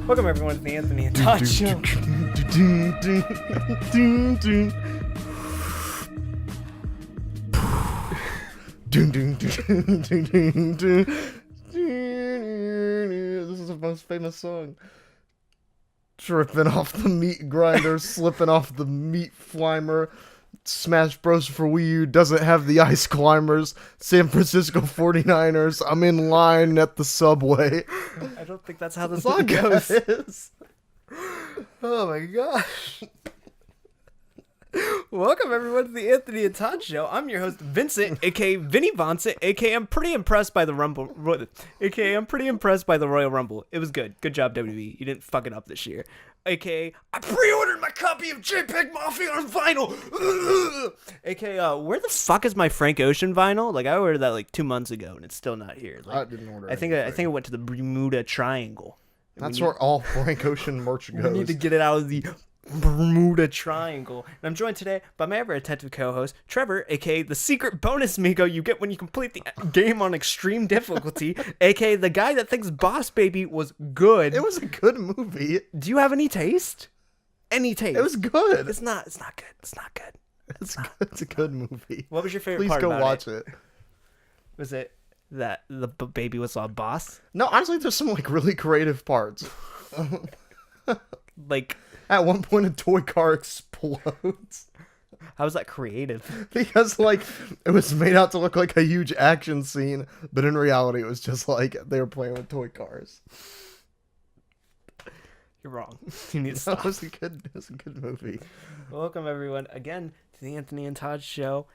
Welcome everyone to the Anthony Todd Show. This is the most famous song. Tripping off the meat grinder, slipping off the meat flimer. Smash Bros. For Wii U doesn't have the ice climbers. San Francisco 49ers, I'm in line at the subway. I don't think that's how the song goes. Yes. Oh my gosh. Welcome everyone to the Anthony and Todd Show. I'm your host Vincent, aka Vinny Vincent, aka I'm pretty impressed by the Rumble, aka I'm pretty impressed by the Royal Rumble. It was good. Good job WWE. You didn't fuck it up this year. AKA, I pre-ordered my copy of JPEG Mafia on vinyl. AKA, where the fuck is my Frank Ocean vinyl? Like I ordered that like 2 months ago and it's still not here. Like, I didn't order. I think it went to the Bermuda Triangle. That's where all Frank Ocean merch goes. We need to get it out of the Bermuda Triangle. And I'm joined today by my ever attentive co-host, Trevor, aka the secret bonus Migo you get when you complete the game on extreme difficulty, aka the guy that thinks Boss Baby was good. It was a good movie. Do you have any taste? Any taste? It was good. It's not good. It's not good. It's a good movie. What was your favorite Please part go about watch it. Was it that the baby was a boss? No, honestly, there's some like really creative parts. Like, at one point, a toy car explodes. how was that creative? Because, like, it was made out to look like a huge action scene, but in reality, it was just like they were playing with toy cars. You're wrong. You need to That stop. was a good movie. Welcome everyone again to the Anthony and Todd Show.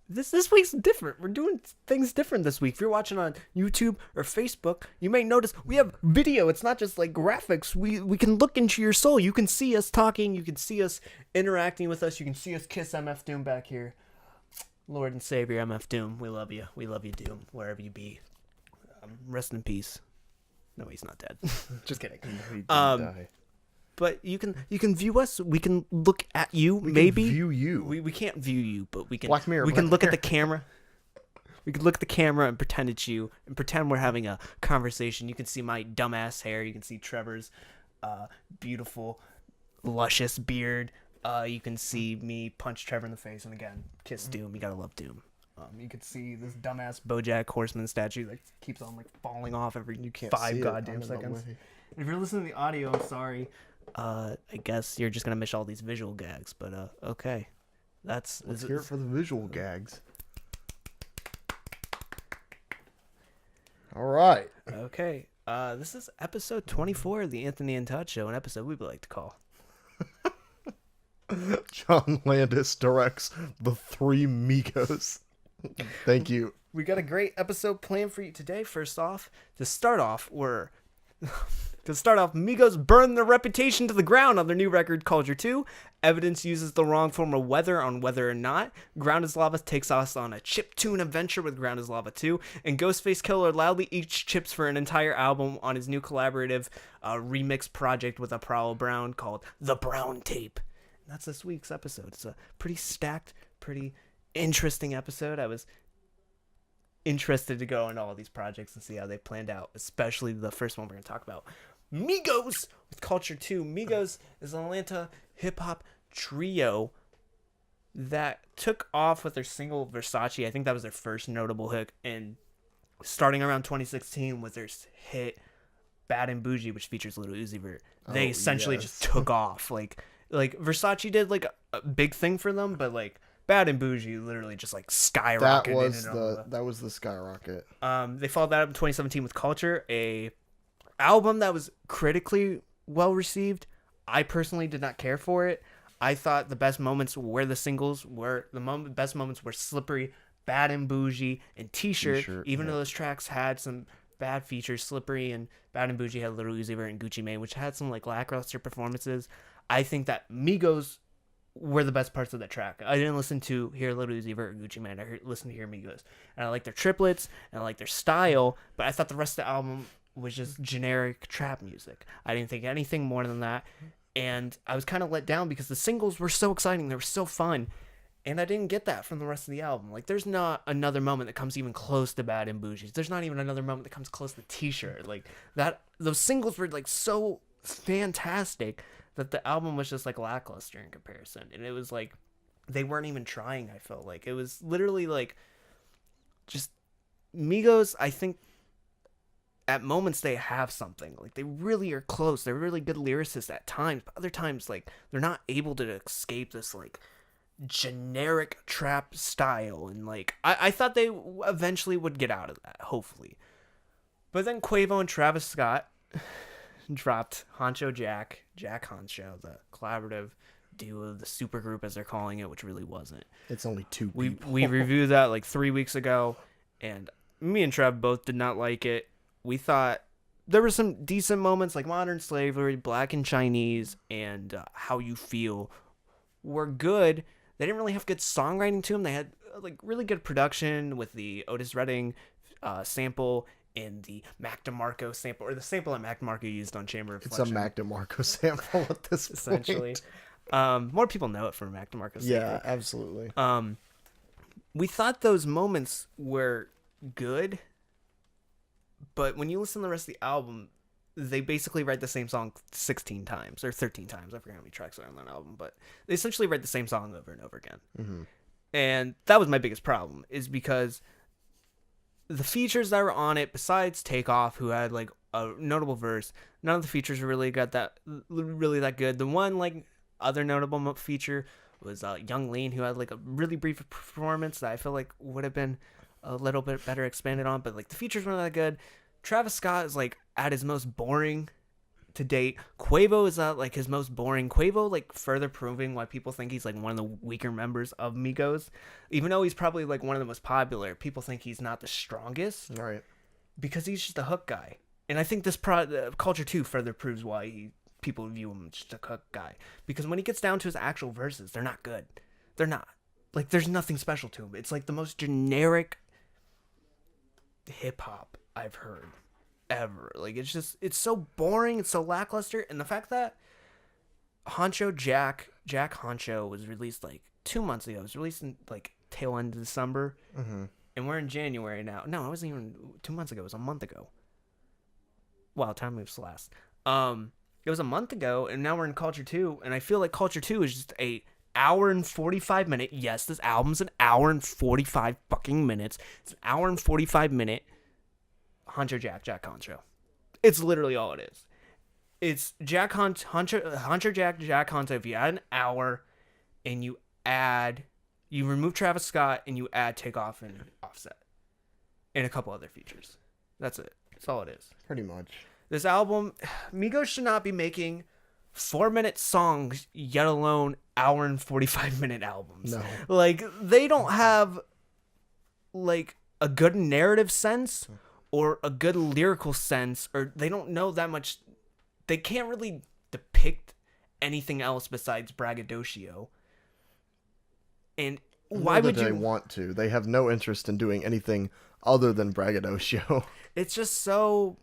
This week's different. We're doing things different this week. If you're watching on YouTube or Facebook, you may notice we have video. It's not just like graphics. We can look into your soul. You can see us talking. You can see us interacting with us. You can see us kiss MF Doom back here. Lord and Savior MF Doom, we love you. We love you, Doom, wherever you be. Rest in peace. No, he's not dead. Just kidding. He didn't die. But you can view us. We can look at you. We maybe can view you. We can't view you, but we can. Black Mirror, We can Black look at Mirror. the camera. We can look at the camera and pretend it's you, and pretend we're having a conversation. You can see my dumbass hair. You can see Trevor's beautiful, luscious beard. You can see me punch Trevor in the face, and again, kiss Doom. You gotta love Doom. You can see this dumbass BoJack Horseman statue that keeps on like falling off every You can't 5 see it. goddamn I'm in the seconds. way. If you're listening to the audio, I'm sorry. I guess you're just gonna miss all these visual gags, but okay. Let's hear it for the visual gags. All right. Okay. This is episode 24 of the Anthony and Todd Show, an episode we would like to call John Landis directs The Three Migos. Thank you. We got a great episode planned for you today. First off, to start off, Migos burn their reputation to the ground on their new record, Culture 2. Evidence uses the wrong form of weather on Whether or Not. Ground is Lava takes us on a chiptune adventure with Ground is Lava 2. And Ghostface Killer loudly eats chips for an entire album on his new collaborative remix project with a Prowl Brown called The Brown Tape. And that's this week's episode. It's a pretty stacked, pretty interesting episode. I was interested to go into all these projects and see how they planned out, especially the first one we're going to talk about. Migos with Culture 2. Migos is an Atlanta hip-hop trio that took off with their single Versace. I think that was their first notable hit, and starting around 2016 with their hit Bad and Bougie, which features Lil Uzi Vert. They essentially just took off. Like Versace did like a big thing for them, but like Bad and Bougie literally just like skyrocketed. That was the skyrocket. They followed that up in 2017 with Culture, a album that was critically well received. I personally did not care for it. I thought the best moments were the singles. Best moments were Slippery, Bad and Bougie, and T-shirt. Even though those tracks had some bad features, Slippery and Bad and Bougie had Lil Uzi Vert and Gucci Mane, which had some like lackluster performances. I think that Migos were the best parts of that track. I didn't listen to hear Lil Uzi Vert and Gucci Mane. I listened to hear Migos, and I like their triplets and I like their style. But I thought the rest of the album was just generic trap music. I didn't think anything more than that, and I was kind of let down because the singles were so exciting. They were so fun, and I didn't get that from the rest of the album. Like, there's not another moment that comes even close to Bad and Bougie. There's not even another moment that comes close to T-shirt. Like that, those singles were like so fantastic that the album was just like lackluster in comparison. And it was like they weren't even trying. I felt like it was literally like just Migos. I think at moments they have something, like they really are close. They're really good lyricists at times, but other times like they're not able to escape this like generic trap style. And like I thought they eventually would get out of that, hopefully. But then Quavo and Travis Scott dropped Jack Honcho, the collaborative duo, the supergroup as they're calling it, which really wasn't. It's only two We people. we reviewed that like 3 weeks ago, and me and Trev both did not like it. We thought there were some decent moments like Modern Slavery, Black and Chinese, and How You Feel were good. They didn't really have good songwriting to them. They had like really good production with the Otis Redding sample and the Mac DeMarco sample, or the sample that Mac DeMarco used on Chamber of It's Reflection. a Mac DeMarco sample at this Essentially. point. More people know it from Mac DeMarco sample. Yeah, absolutely. We thought those moments were good, but when you listen to the rest of the album, they basically write the same song 16 times or 13 times. I forget how many tracks are on that album, but they essentially write the same song over and over again. Mm-hmm. And that was my biggest problem, is because the features that were on it, besides Takeoff, who had like a notable verse, none of the features really got that good. The one like other notable feature was Young Lean, who had like a really brief performance that I feel like would have been a little bit better expanded on, but like the features weren't that good. Travis Scott is like at his most boring to date. Quavo is at like his most boring. Quavo like further proving why people think he's like one of the weaker members of Migos, even though he's probably like one of the most popular. People think he's not the strongest, Right. because he's just a hook guy. And I think this Culture 2 further proves why people view him as just a hook guy, because when he gets down to his actual verses, they're not good. They're not. Like, there's nothing special to him. It's like the most generic hip hop I've heard ever. Like, it's so boring, it's so lackluster. And the fact that Jack Honcho was released like 2 months ago. It was released in like tail end of December. Mm-hmm. And we're in January now. No, it wasn't even 2 months ago. It was a month ago. Wow, time moves fast. It was a month ago, and now we're in Culture 2, and I feel like Culture 2 is just a hour and 45 minute. Yes, this album's an hour and 45 fucking minutes. It's an hour and 45 minute Jack Honcho. It's literally all it is. It's Jack Honcho Jack Honcho. If you add an hour and you remove Travis Scott and you add Takeoff and Offset and a couple other features. That's it. That's all it is. Pretty much. This album, Migos should not be making 4-minute songs, yet alone hour and 45-minute albums. No. Like, they don't have like a good narrative sense or a good lyrical sense, or they don't know that much. They can't really depict anything else besides braggadocio. And why would they you want to? They have no interest in doing anything other than braggadocio. It's just so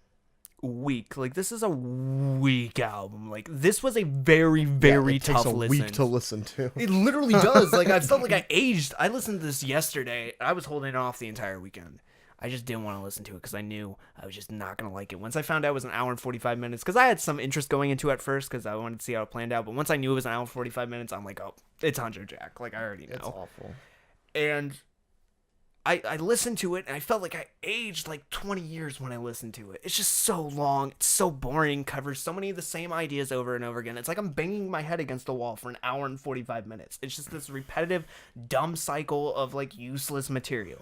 weak. Like, this is a weak album. Like, this was a very, very it tough takes a listen. week to listen to. It literally does. Like, I felt like I aged. I listened to this yesterday. I was holding it off the entire weekend. I just didn't want to listen to it because I knew I was just not going to like it. Once I found out it was an hour and 45 minutes, because I had some interest going into it at first because I wanted to see how it planned out. But once I knew it was an hour and 45 minutes, I'm like, oh, it's Honcho Jack. Like, I already know. It's awful. And I listened to it, and I felt like I aged like 20 years when I listened to it. It's just so long. It's so boring. Covers so many of the same ideas over and over again. It's like I'm banging my head against the wall for an hour and 45 minutes. It's just this repetitive, dumb cycle of like useless material.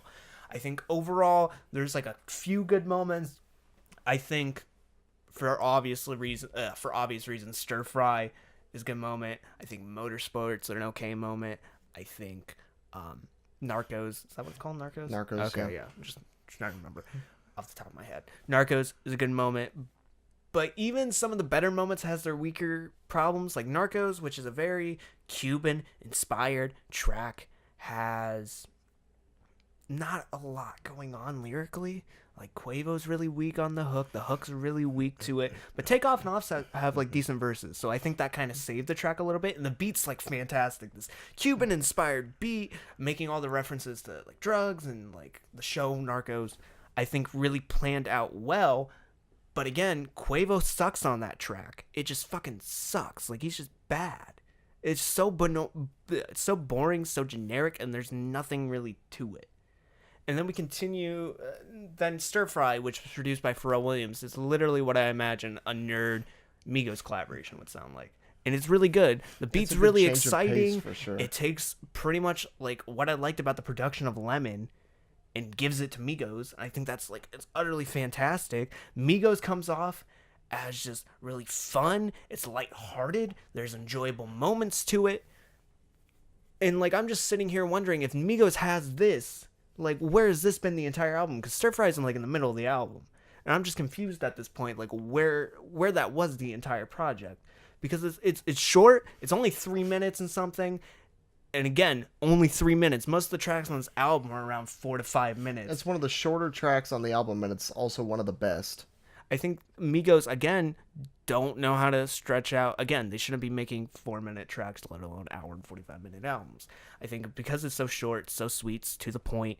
I think overall, there's like a few good moments. I think for obvious reasons, Stir Fry is a good moment. I think Motorsports are an okay moment. I think Narcos, is that what it's called? Narcos? Narcos, okay, yeah. I'm just trying to remember off the top of my head. Narcos is a good moment. But even some of the better moments has their weaker problems. Like Narcos, which is a very Cuban-inspired track, has not a lot going on lyrically. Like Quavo's really weak on the hook. The hook's really weak to it. But Takeoff and Offset have like decent verses. So I think that kind of saved the track a little bit. And the beat's like fantastic. This Cuban inspired beat, making all the references to like drugs and like the show Narcos, I think really planned out well. But again, Quavo sucks on that track. It just fucking sucks. Like, he's just bad. It's so so boring, so generic, and there's nothing really to it. And then we continue, then Stir Fry, which was produced by Pharrell Williams, is literally what I imagine a nerd Migos collaboration would sound like. And it's really good. The beat's really exciting. For sure. It takes pretty much like what I liked about the production of Lemon and gives it to Migos. I think that's like, it's utterly fantastic. Migos comes off as just really fun. It's lighthearted. There's enjoyable moments to it. And like, I'm just sitting here wondering if Migos has this, like, where has this been the entire album? Because Stir Fry's in like in the middle of the album. And I'm just confused at this point, like where that was the entire project. Because it's short. It's only 3 minutes and something. And again, only 3 minutes. Most of the tracks on this album are around 4 to 5 minutes. It's one of the shorter tracks on the album, and it's also one of the best. I think Migos, again, don't know how to stretch out. Again, they shouldn't be making 4-minute tracks, let alone hour and 45-minute albums. I think because it's so short, so sweet, to the point,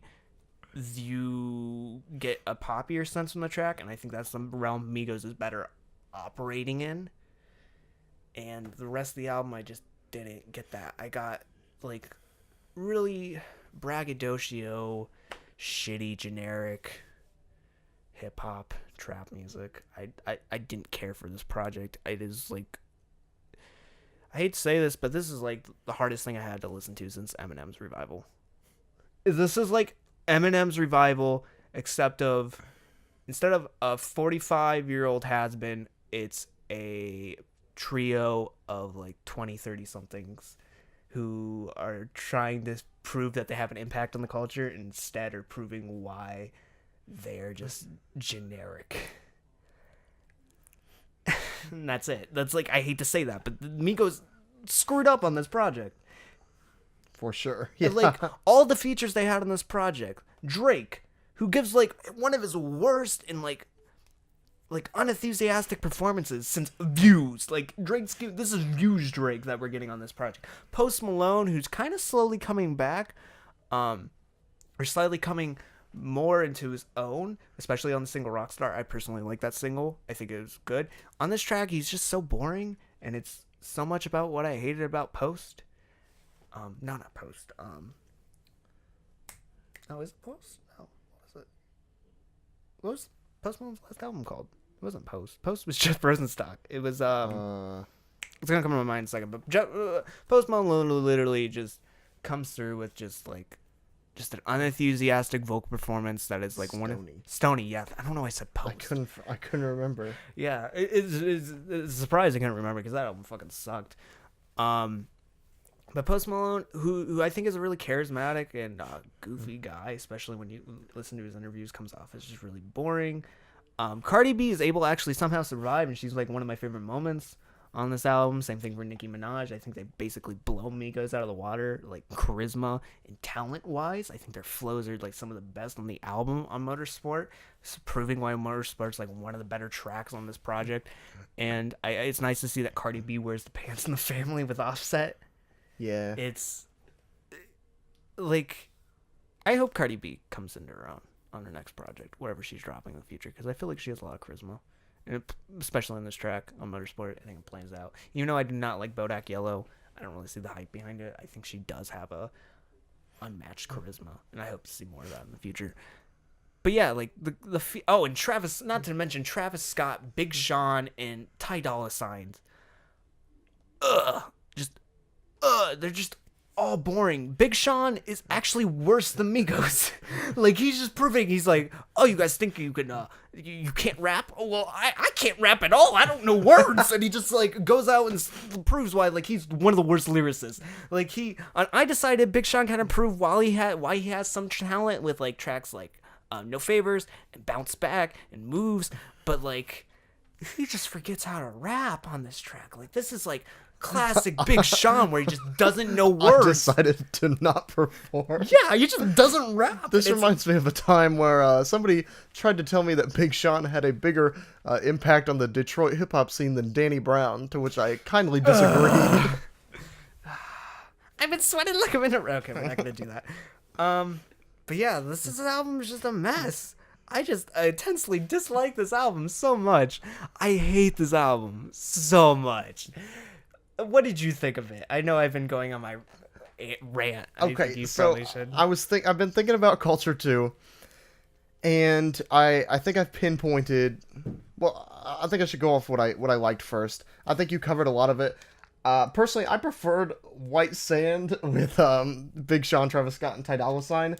you get a poppier sense from the track, and I think that's the realm Migos is better operating in. And the rest of the album, I just didn't get that. I got like really braggadocio, shitty, generic hip hop trap music. I didn't care for this project. It is like, I hate to say this, but this is like the hardest thing I had to listen to since Eminem's Revival. This is like Eminem's Revival, except of instead of a 45-year-old has-been, it's a trio of like 20-30 somethings who are trying to prove that they have an impact on the culture, and instead are proving why they're just generic. And that's it. That's like, I hate to say that, but Migos screwed up on this project. For sure. Yeah. Like, all the features they had on this project. Drake, who gives like one of his worst and like unenthusiastic performances since Views. Like, this is Views Drake that we're getting on this project. Post Malone, who's kind of slowly coming back, or slightly coming more into his own, especially on the single Rockstar. I personally like that single. I think it was good. On this track, he's just so boring, and it's so much about what I hated about Post. No, not Post. Oh, is it Post? No, what was it? What was Post Malone's last album called? It wasn't Post. Post was just Rosenstock. It was, it's gonna come to my mind in a second, but Post Malone literally just comes through with just an unenthusiastic vocal performance that is like Stoney, yeah. I don't know why I said Post. I couldn't remember. Yeah, it's surprising I couldn't remember because that album fucking sucked. But Post Malone, who I think is a really charismatic and goofy guy, especially when you listen to his interviews, comes off as just really boring. Cardi B is able to actually somehow survive, and she's like one of my favorite moments on this album. Same thing for Nicki Minaj. I think they basically blow Migos out of the water, like charisma and talent-wise. I think their flows are like some of the best on the album on Motorsport, proving why Motorsport's like one of the better tracks on this project. And it's nice to see that Cardi B wears the pants in the family with Offset. Yeah. It's like, I hope Cardi B comes into her own on her next project, whatever she's dropping in the future, because I feel like she has a lot of charisma. And especially in this track on Motorsport, I think it plays out. Even though I do not like Bodak Yellow, I don't really see the hype behind it. I think she does have a unmatched charisma, and I hope to see more of that in the future. But yeah, like and Travis, not to mention Travis Scott, Big Sean, and Ty Dolla $ign. They're just all boring. Big Sean is actually worse than Migos. Like, he's just proving, he's like, oh, you guys think you can, you can't rap? Oh, well, I can't rap at all. I don't know words. And he just, like, goes out and proves why, like, he's one of the worst lyricists. Like, I decided Big Sean kind of proved why he has some talent with, like, tracks like No Favors and Bounce Back and Moves. But, like, he just forgets how to rap on this track. Like, this is, like, classic Big Sean where he just doesn't know words. I decided to not perform. Yeah, he just doesn't rap. This reminds me of a time where somebody tried to tell me that Big Sean had a bigger impact on the Detroit hip-hop scene than Danny Brown, to which I kindly disagreed. I've been sweating like I'm in a... Okay, we're not going to do that. But yeah, this album is just a mess. I just intensely dislike this album so much. I hate this album so much. What did you think of it? I know I've been going on my rant. Okay, so I've been thinking about Culture 2, and I think I've pinpointed. Well, I think I should go off what I liked first. I think you covered a lot of it. Personally, I preferred White Sand with Big Sean, Travis Scott, and Ty Dolla $ign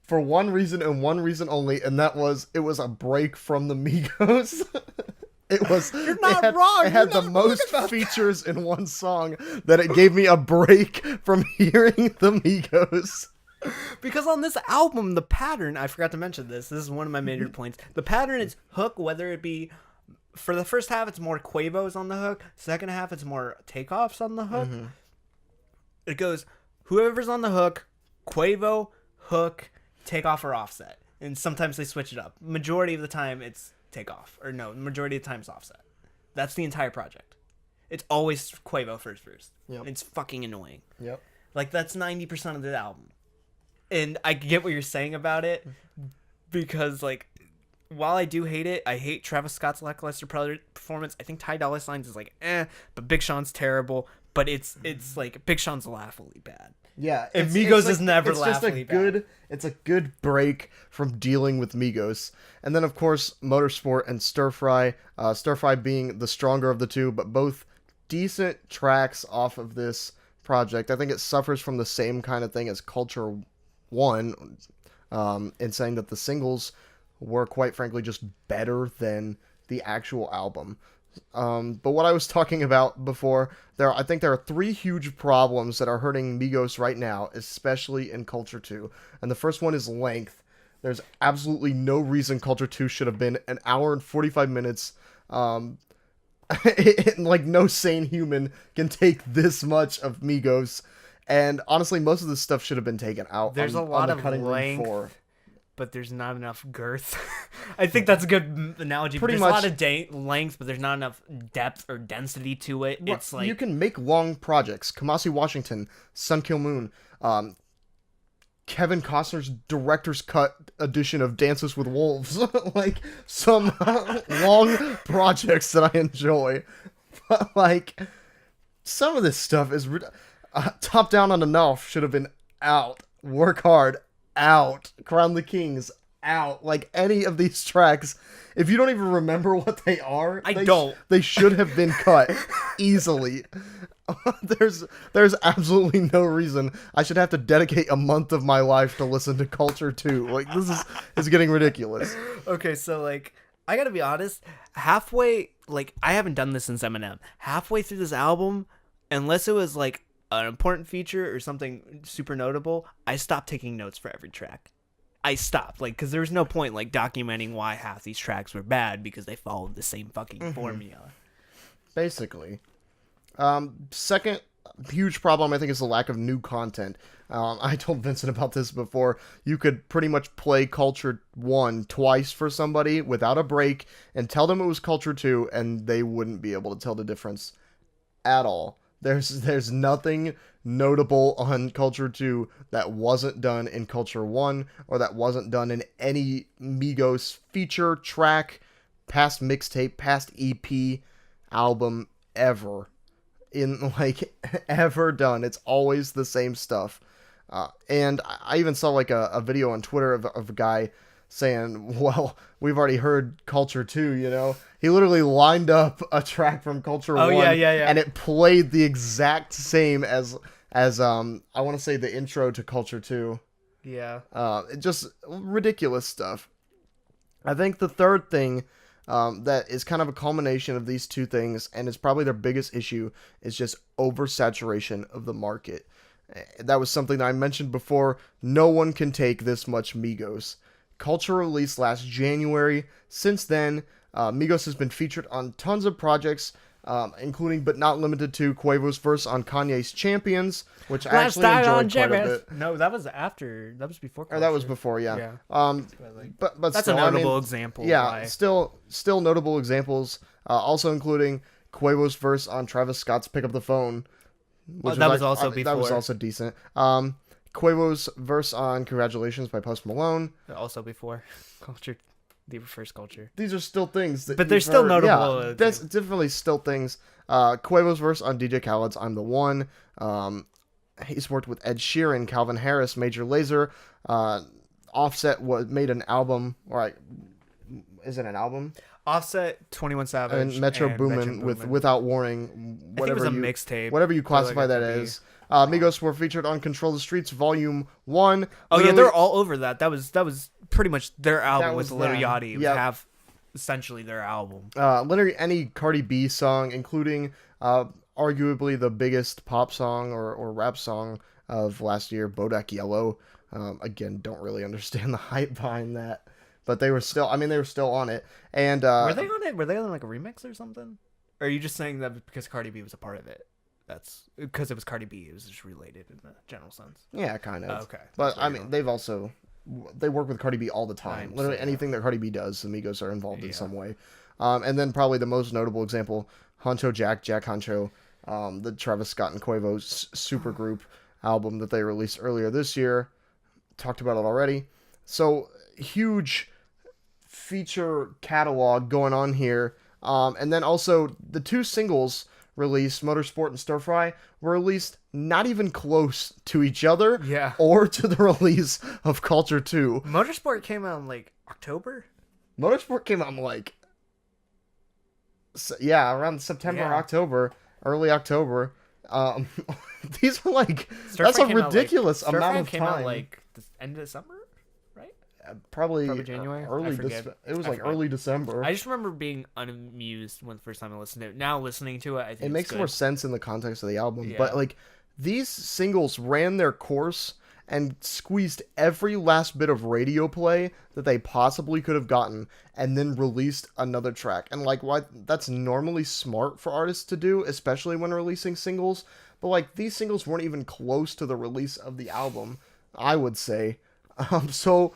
for one reason and one reason only, and that was it was a break from the Migos. You're not wrong. It had the most features in one song that it gave me a break from hearing the Migos. Because on this album, the pattern, I forgot to mention this is one of my major points. The pattern is hook, whether it be, for the first half, it's more Quavos on the hook. Second half, it's more Takeoffs on the hook. Mm-hmm. It goes, whoever's on the hook, Quavo, hook, Takeoff, or Offset. And sometimes they switch it up. Majority of the time, it's Takeoff. Or no, majority of the time, it's Offset. That's the entire project. It's always Quavo first verse. Yep. It's fucking annoying. Yep. Like, that's 90% of the album. And I get what you're saying about it, because, like, while I do hate it, I hate Travis Scott's lackluster performance. I think Ty Dolla $ign's is like, but Big Sean's terrible. But it's like, Big Sean's laughably bad. Yeah. And Migos is never laughably bad. It's a good break from dealing with Migos. And then, of course, Motorsport and Stir Fry. Stir Fry being the stronger of the two, but both decent tracks off of this project. I think it suffers from the same kind of thing as Culture 1, in saying that the singles were quite frankly just better than the actual album. But what I was talking about before, I think there are three huge problems that are hurting Migos right now, especially in Culture 2. And the first one is length. There's absolutely no reason Culture 2 should have been an hour and 45 minutes. Like, no sane human can take this much of Migos. And honestly, most of this stuff should have been taken out. There's a lot of length, but there's not enough girth. I think that's a good analogy. There's a lot of length, but there's not enough depth or density to it. Well, it's like, you can make long projects. Kamasi Washington, Sun Kill Moon, Kevin Costner's director's cut edition of Dances with Wolves. Like, some long projects that I enjoy. But, like, some of this stuff is... Top Down on the North should have been out. Work Hard, out. Crown the Kings, out. Like, any of these tracks, if you don't even remember what they are, they should have been cut easily. There's absolutely no reason I should have to dedicate a month of my life to listen to Culture 2. Like, this is getting ridiculous. Okay, so, like, I gotta be honest, halfway, like, I haven't done this since Eminem. Halfway through this album, unless it was, like, an important feature or something super notable, I stopped taking notes for every track. I stopped, like, because there was no point, like, documenting why half these tracks were bad because they followed the same fucking formula. Basically. Second huge problem, I think, is the lack of new content. I told Vincent about this before. You could pretty much play Culture 1 twice for somebody without a break and tell them it was Culture 2, and they wouldn't be able to tell the difference at all. There's nothing notable on Culture 2 that wasn't done in Culture 1 or that wasn't done in any Migos feature, track, past mixtape, past EP, album, ever. Ever done. It's always the same stuff. And I even saw, like, a video on Twitter of a guy saying, well, we've already heard Culture 2, you know? He literally lined up a track from Culture 1, and it played the exact same as I want to say the intro to Culture 2. Yeah. Just ridiculous stuff. I think the third thing that is kind of a culmination of these two things, and it's probably their biggest issue, is just oversaturation of the market. That was something that I mentioned before. No one can take this much Migos. Culture released last January. Since then, Migos has been featured on tons of projects, including but not limited to Quavo's verse on Kanye's Champions, which I actually enjoyed quite a bit. No, that was after. That was before Culture. Or that was before, yeah. But that's still, a notable example. Yeah, still notable examples. Also including Quavo's verse on Travis Scott's "Pick Up the Phone." That was also before. That was also decent. Quavo's verse on Congratulations by Post Malone. Also before Culture, the first Culture. These are still things that But they're still notable. Yeah, that's definitely still things. Quavo's verse on DJ Khaled's I'm the One. He's worked with Ed Sheeran, Calvin Harris, Major Lazer. Offset made an album, or is it an album? Offset, 21 Savage, and Metro Boomin with Without Warning, whatever it was a mixtape, whatever you classify that as. Migos were featured on Control the Streets Volume 1. Oh yeah, they're all over that. That was pretty much their album with Lil Yachty. It was half essentially their album. Literally any Cardi B song, including arguably the biggest pop song or rap song of last year, Bodak Yellow. Again, don't really understand the hype behind that, but they were still on it. And were they on it? Were they on like a remix or something? Or are you just saying that because Cardi B was a part of it? That's because it was Cardi B. It was just related in the general sense. Yeah, kind of. Oh, okay. But I mean, they work with Cardi B all the time. Literally anything that Cardi B does, the Migos are involved in some way. And then probably the most notable example, Huncho Jack Huncho, the Travis Scott and Quavo super group album that they released earlier this year. Talked about it already. So huge feature catalog going on here. And then also the two singles released, Motorsport and Stir Fry, were released not even close to each other or to the release of Culture 2. Motorsport came out in like October? Motorsport came out in like, around September, October, early October. These are like, that's a ridiculous amount of time. Out like the end of summer, right? Probably January. It was like early December. I just remember being unamused when the first time I listened to it. Now listening to it, I think it makes good. more sense in the context of the album. But like these singles ran their course and squeezed every last bit of radio play that they possibly could have gotten, and then released another track. And like, why that's normally smart for artists to do, especially when releasing singles. But like these singles weren't even close to the release of the album, I would say. So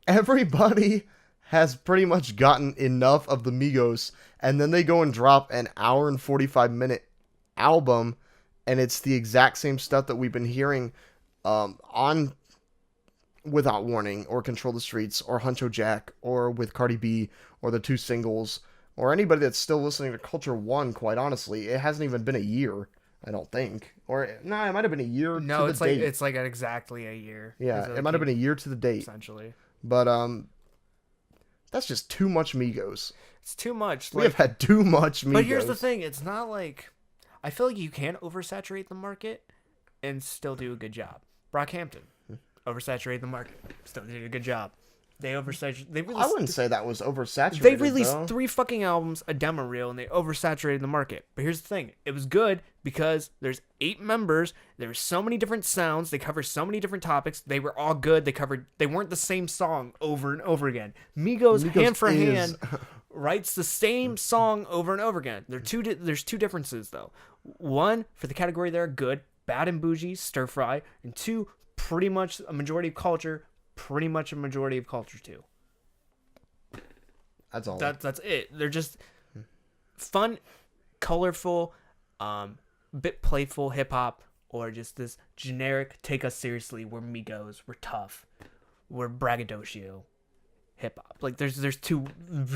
everybody has pretty much gotten enough of the Migos, and then they go and drop an hour and 45-minute album, and it's the exact same stuff that we've been hearing on Without Warning or Control the Streets or Huncho Jack or with Cardi B or the two singles or anybody that's still listening to Culture 1. Quite honestly, it hasn't even been a year, I don't think. Or no, it might have been a year. No, to the date. it's like exactly a year. Yeah, it might have been a year to the date, essentially. But that's just too much Migos. It's too much. We have had too much Migos. But here's the thing: it's not like I feel like you can oversaturate the market and still do a good job. Brockhampton oversaturated the market, still did a good job. They oversaturated. I wouldn't say that was oversaturated. They released 3 fucking albums, a demo reel, and they oversaturated the market. But here's the thing: it was good because there's 8 members. There's so many different sounds. They cover so many different topics. They were all good. They weren't the same song over and over again. Migos Hand for Hand writes the same song over and over again. There's 2 differences though. 1 for the category they're good, Bad and Bougie, Stir Fry, and 2 pretty much a majority of Culture. Pretty much a majority of Culture 2. That's all. That's it. They're just fun, colorful, bit playful hip hop, or just this generic take us seriously. We're Migos. We're tough. We're braggadocio hip hop. Like there's 2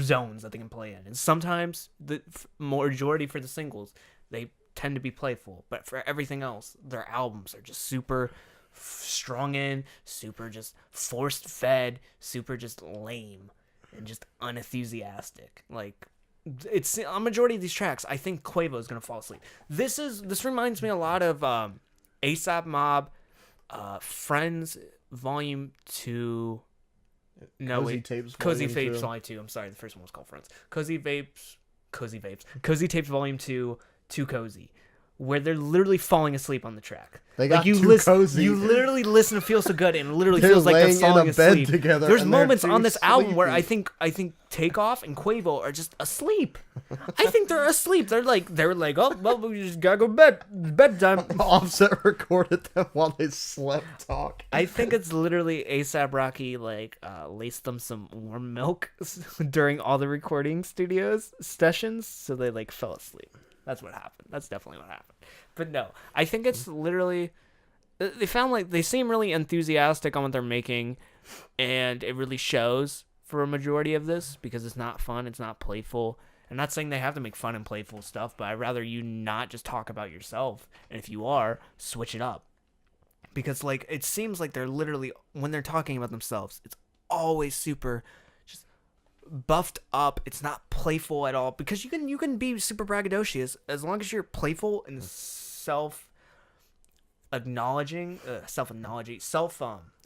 zones that they can play in, and sometimes the majority for the singles they tend to be playful, but for everything else, their albums are just super strung in, super just forced fed, super just lame and just unenthusiastic. Like it's a majority of these tracks. I think Quavo is gonna fall asleep. This reminds me a lot of ASAP Mob, Friends Volume 2. No, Cozy Vapes Volume 2. I'm sorry, the first one was called Friends. Cozy Tapes Volume 2. Too Cozy, where they're literally falling asleep on the track. They got too cozy. You literally listen to Feel So Good, and it literally feels like they're falling asleep. Together. There's moments on this album where I think Takeoff and Quavo are just asleep. I think they're asleep. They're like, oh well, we just gotta go to bed. It's bedtime. Offset recorded them while they slept talk. I think it's literally A$AP Rocky laced them some warm milk during all the recording sessions, so they fell asleep. That's what happened. That's definitely what happened. But no, I think it's literally they seem really enthusiastic on what they're making, and it really shows for a majority of this because it's not fun, it's not playful. I'm not saying they have to make fun and playful stuff, but I'd rather you not just talk about yourself, and if you are, switch it up. Because like it seems like they're literally, when they're talking about themselves, it's always super just buffed up. It's not playful at all, because you can be super braggadocious as long as you're playful and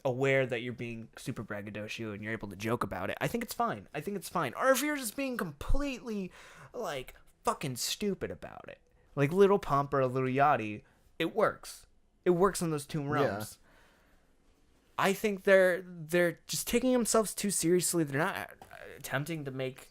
aware that you're being super braggadocio and you're able to joke about it. I think it's fine. Or if you're just being completely like fucking stupid about it, like Little Pump or a Little Yachty, it works. It works in those two realms. Yeah. I think they're just taking themselves too seriously. They're not attempting to make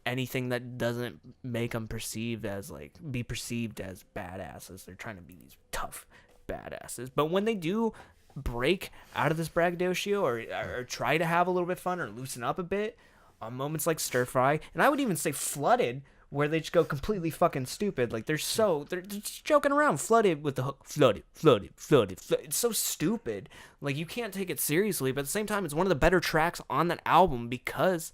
anything that doesn't make them be perceived as badasses. They're trying to be these tough badasses. But when they do break out of this braggadocio or try to have a little bit of fun or loosen up a bit on moments like Stir Fry, and I would even say Flooded, where they just go completely fucking stupid. Like they're just joking around. Flooded with the hook. Flooded. It's so stupid. Like you can't take it seriously, but at the same time, it's one of the better tracks on that album because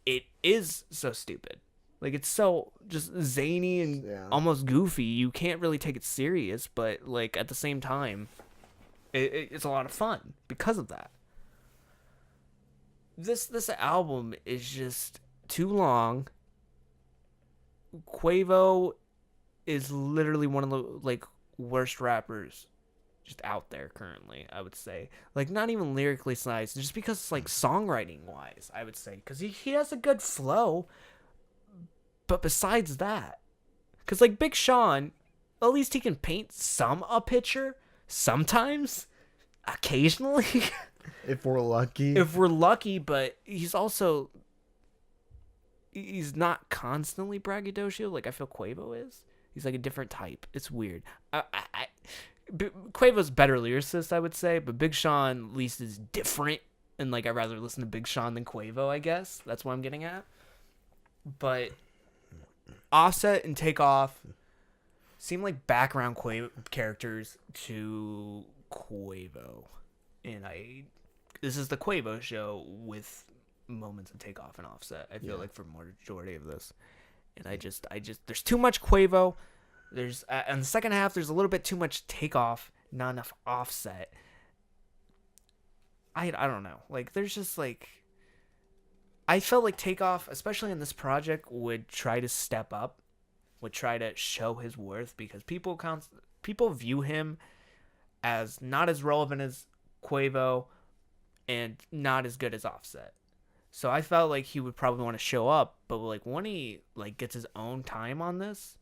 it is so stupid. Like it's so just zany and almost goofy. You can't really take it serious, but like at the same time, it's a lot of fun because of that. This album is just too long. Quavo is literally one of the like worst rappers just out there currently, I would say. Like not even lyrically nice, just because like songwriting wise, I would say, because he has a good flow, but besides that, because like Big Sean, at least he can paint a picture sometimes, occasionally. If we're lucky, but he's not constantly braggadocio like I feel Quavo is. He's like a different type. It's weird. Quavo's better lyricist, I would say, but Big Sean at least is different, and like I'd rather listen to Big Sean than Quavo, I guess. That's what I'm getting at. But Offset and Takeoff seem like background characters to Quavo, and this is the Quavo show with moments of Takeoff and Offset. I feel like for majority of this, and I just there's too much Quavo. There's in the second half there's a little bit too much Takeoff, not enough Offset. I don't know. Like there's just like I felt like Takeoff, especially in this project, would try to step up, would try to show his worth, because people view him as not as relevant as Quavo and not as good as Offset. So I felt like he would probably want to show up, but like when he like gets his own time on this,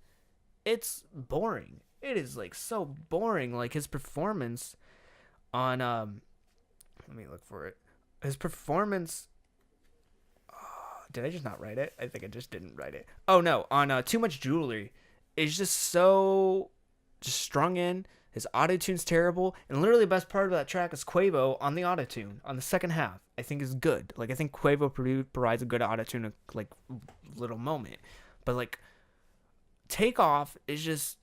it's boring. It is like so boring. Like his performance on let me look for it. His performance. Did I just not write it? I think I just didn't write it. Oh no, on Too Much Jewelry, is just so just strung in. His autotune's terrible, and literally the best part of that track is Quavo on the autotune on the second half. I think is good. Like I think Quavo provides a good autotune, like little moment, but like Takeoff is just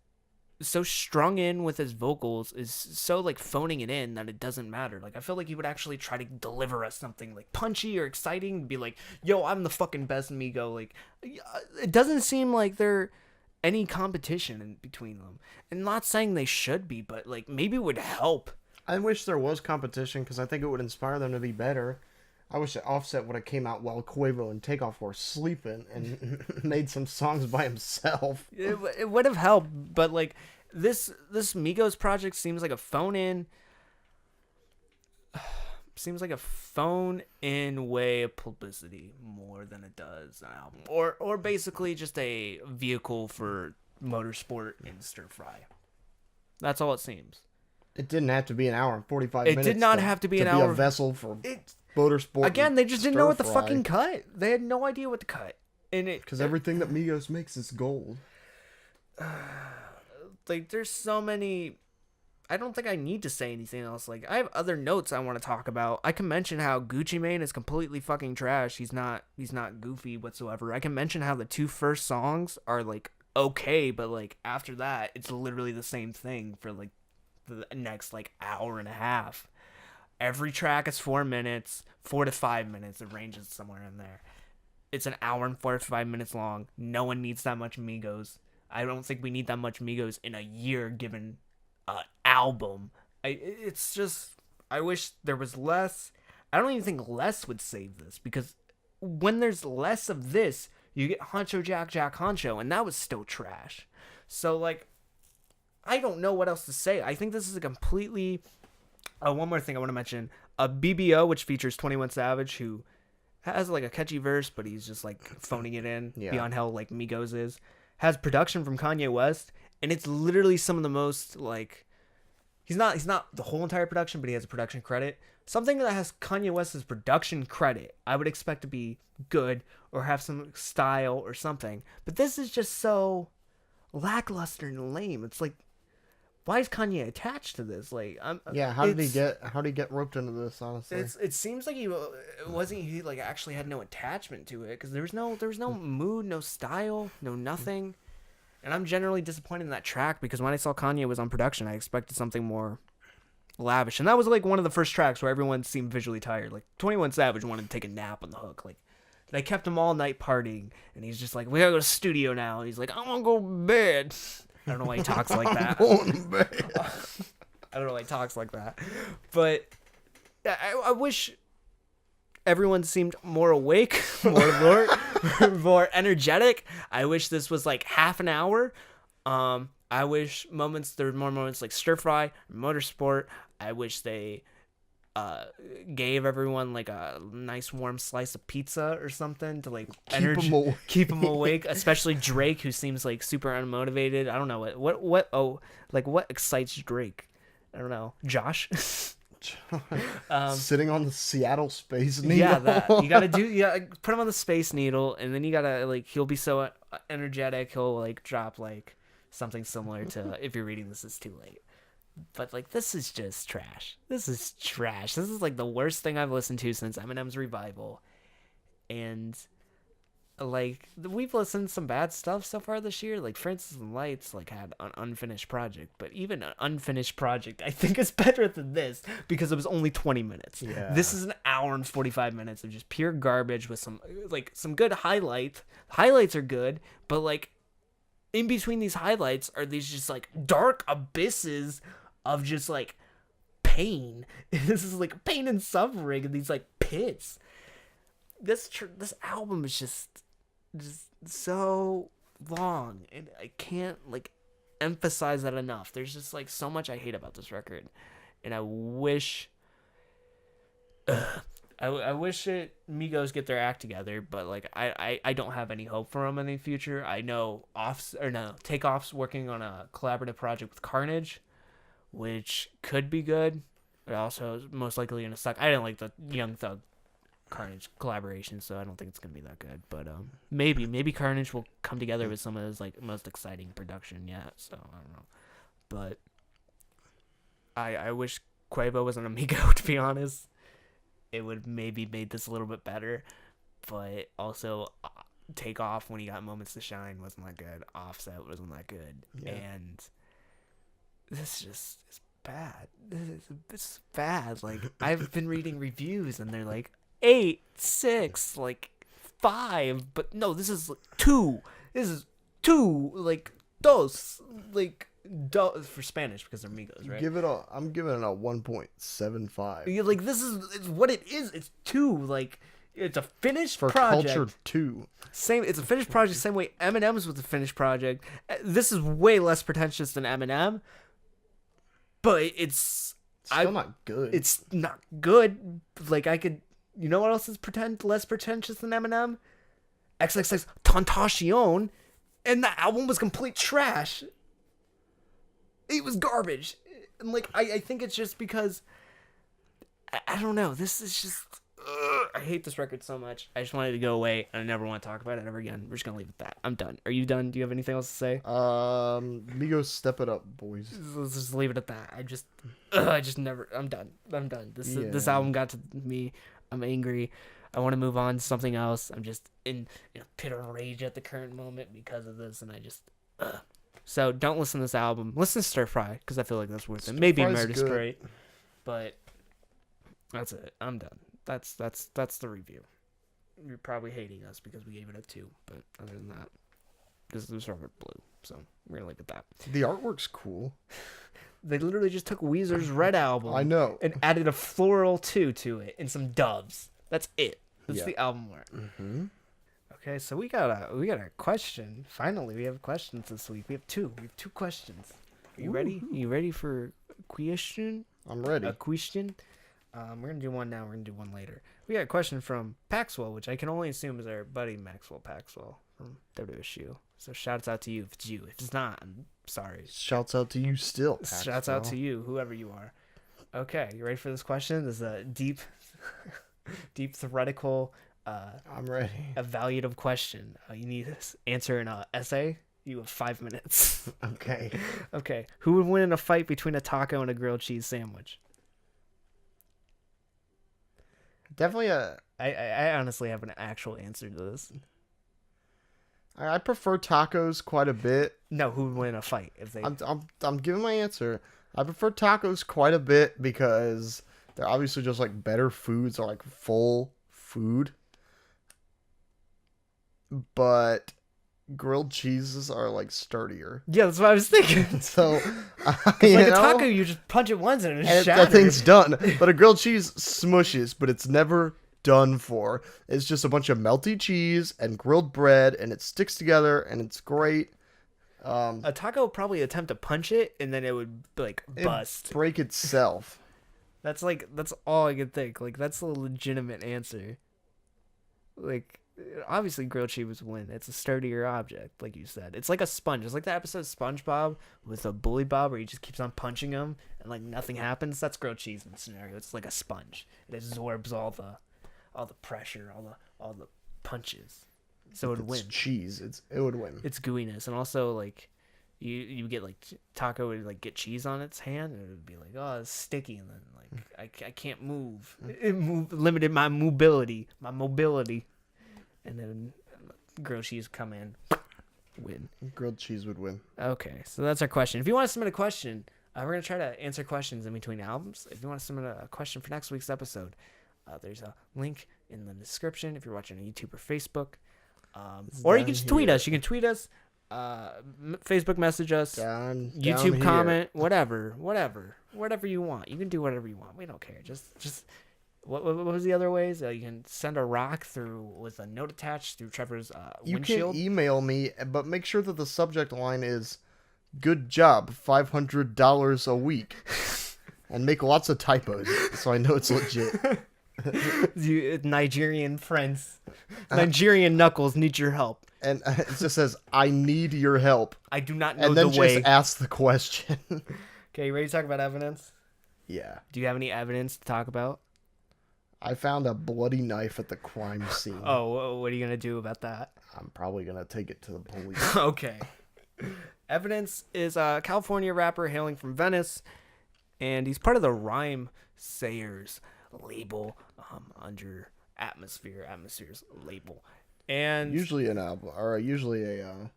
so strung in with his vocals, is so like phoning it in that it doesn't matter. Like I feel like he would actually try to deliver us something like punchy or exciting, be like, "Yo, I'm the fucking best Migo." Like it doesn't seem like they're any competition in between them. And not saying they should be, but like maybe it would help. I wish there was competition because I think it would inspire them to be better. I wish that Offset would have came out while Quavo and Takeoff were sleeping and made some songs by himself. It would have helped, but like this Migos project seems like a phone-in way of publicity more than it does an album, or basically just a vehicle for motorsport and Stir Fry. That's all it seems. It didn't have to be an hour and 45 minutes. It did not have to be an hour. To be a vessel for motorsport. Again, they just didn't know what to fucking cut. They had no idea what to cut. Because everything that Migos makes is gold. Like, there's so many. I don't think I need to say anything else. Like, I have other notes I want to talk about. I can mention how Gucci Mane is completely fucking trash. He's not goofy whatsoever. I can mention how the two first songs are like okay, but like after that, it's literally the same thing for like the next like hour and a half. Every track is 4 minutes, 4 to 5 minutes. It ranges somewhere in there. It's an hour and 45 minutes long. No one needs that much Migos. I don't think we need that much Migos in a year given an album. It's just, I wish there was less. I don't even think less would save this, because when there's less of this, you get Honcho Jack Honcho, and that was still trash. So, like, I don't know what else to say. I think this is a completely... one more thing I want to mention. BBO, which features 21 Savage, who has, like, a catchy verse, but he's just, like, phoning it in beyond hell, like Migos is, has production from Kanye West, and it's literally some of the most, like... He's not the whole entire production, but he has a production credit. Something that has Kanye West's production credit, I would expect to be good or have some style or something. But this is just so lackluster and lame. It's like, why is Kanye attached to this? Like, how did he get roped into this? Honestly, it seems like he like actually had no attachment to it, because there was no mood, no style, no nothing. And I'm generally disappointed in that track, because when I saw Kanye was on production, I expected something more lavish. And that was like one of the first tracks where everyone seemed visually tired. Like 21 Savage wanted to take a nap on the hook. Like, they kept him all night partying, and he's just like, we gotta go to the studio now. And he's like, I wanna go to bed. I don't know why he talks like that. Going to bed. I don't know why he talks like that. But I wish everyone seemed more awake, more alert, more energetic. I wish this was like half an hour. I wish there were more moments like Stir Fry, Motorsport. I wish they gave everyone like a nice warm slice of pizza or something to like keep them awake. Especially Drake, who seems like super unmotivated. I don't know what excites Drake. I don't know. Josh. Sitting on the Seattle Space Needle. Yeah, that you gotta put him on the Space Needle, and then you gotta like, he'll be so energetic, he'll like drop like something similar to If You're Reading This Is Too Late. But like, this is just trash. This is trash. This is like the worst thing I've listened to since Eminem's Revival. And like, we've listened to some bad stuff so far this year. Like Francis and Lights like had an unfinished project, but even an unfinished project I think is better than this, because it was only 20 minutes. Yeah. This is an hour and 45 minutes of just pure garbage with some good highlights. Highlights are good, but like in between these highlights are these just like dark abysses of just like pain. This is like pain and suffering, and these like pits. This album is just so long, and I can't like emphasize that enough. There's just like so much I hate about this record, and I wish I wish Migos get their act together, but like I don't have any hope for them in the future. I know Takeoff's working on a collaborative project with Carnage, which could be good, but also is most likely gonna suck. I didn't like the Young Thug Carnage collaboration, so I don't think it's gonna be that good. But maybe Carnage will come together with some of his like most exciting production yet. So I don't know, but I wish Quavo was an Amigo, to be honest. It would maybe made this a little bit better, but also Takeoff, when he got Moments to Shine, wasn't that good. Offset wasn't that good, and this just is bad. It's bad. Like, I've been reading reviews, and they're like 8, 6, like 5, but no, this is 2. This is 2, like dos, like for Spanish, because they're Migos, right? I'm giving it a 1.75. Yeah, like, this is what it is. It's 2. Like, it's a finished for project. Culture 2. It's a finished project, same way Eminem's was a finished project. This is way less pretentious than Eminem, but it's still not good. It's not good. Like, you know what else is less pretentious than Eminem? XXX Tentacion, and the album was complete trash. It was garbage. And like, I think it's just because I don't know. This is just I hate this record so much. I just wanted to go away, and I never want to talk about it ever again. We're just gonna leave it at that. I'm done. Are you done? Do you have anything else to say? Migos, step it up, boys. Let's just leave it at that. I'm done. This album got to me. I'm angry. I want to move on to something else. I'm just in a pit of rage at the current moment because of this, and I just So don't listen to this album. Listen to Stir Fry, because I feel like that's worth it. Stir Maybe Fry's Murder's good. great, but that's it. I'm done. That's the review. You're probably hating us because we gave it a 2, but other than that, this is Robert Blue, so we're gonna leave it at that. The artwork's cool. They literally just took Weezer's Red album. I know. And added a floral 2 to it and some doves. That's it. That's Yeah. the album art. Mm-hmm. Okay, so we got a question. Finally, we have questions this week. We have 2 questions. Are you ready? You ready for a question? I'm ready. A question? We're gonna do one now. We're gonna do one later. We got a question from Paxwell, which I can only assume is our buddy Maxwell Paxwell from WSU. So shouts out to you if it's you. If it's not, I'm sorry. Shouts out to you still. Shouts out to you, whoever you are. Okay, you ready for this question? This is a deep, deep theoretical, I'm ready. evaluative question. You need to answer in an essay. You have 5 minutes. Okay. Okay, who would win in a fight between a taco and a grilled cheese sandwich? Definitely I honestly have an actual answer to this. I prefer tacos quite a bit. No, who would win in a fight if they? I'm giving my answer. I prefer tacos quite a bit because they're obviously just like better foods or like full food. But grilled cheeses are like sturdier. Yeah, that's what I was thinking. So Like a taco, you just punch it once and it's and shattered. that thing's done. But a grilled cheese smushes, but it's never done for. It's just a bunch of melty cheese and grilled bread, and it sticks together, and it's great. A taco would probably attempt to punch it, and then it would like bust. Break itself. That's all I could think. Like that's a legitimate answer. Like obviously grilled cheese would win. It's a sturdier object, like you said. It's like a sponge. It's like the episode of SpongeBob with a bully Bob where he just keeps on punching him and like nothing happens. That's grilled cheese in the scenario. It's like a sponge. It absorbs all the pressure, all the punches. So it would win. Cheese. It would win. It's gooiness, and also like you get like taco would like get cheese on its hand, and it would be like, oh, it's sticky, and then like I can't move. It limited my mobility, and then grilled cheese come in, win. Grilled cheese would win. Okay, so that's our question. If you want to submit a question, we're gonna try to answer questions in between albums. If you want to submit a question for next week's episode, there's a link in the description if you're watching on YouTube or Facebook. Or you can just tweet us. You can tweet us, Facebook message us, YouTube comment, whatever you want. You can do whatever you want. We don't care. Just what was the other ways? You can send a rock through with a note attached through Trevor's windshield. You can email me, but make sure that the subject line is "Good job, $500 a week," and make lots of typos so I know it's legit. Nigerian friends, Nigerian knuckles need your help. And it just says, "I need your help." I do not know and the then way. just ask the question. Okay, you ready to talk about evidence? Yeah. Do you have any evidence to talk about? I found a bloody knife at the crime scene. Oh, what are you gonna do about that? I'm probably gonna take it to the police. Okay. Evidence is a California rapper hailing from Venice, and he's part of the Rhyme Sayers label under Atmosphere's label. And Usually an album, or usually a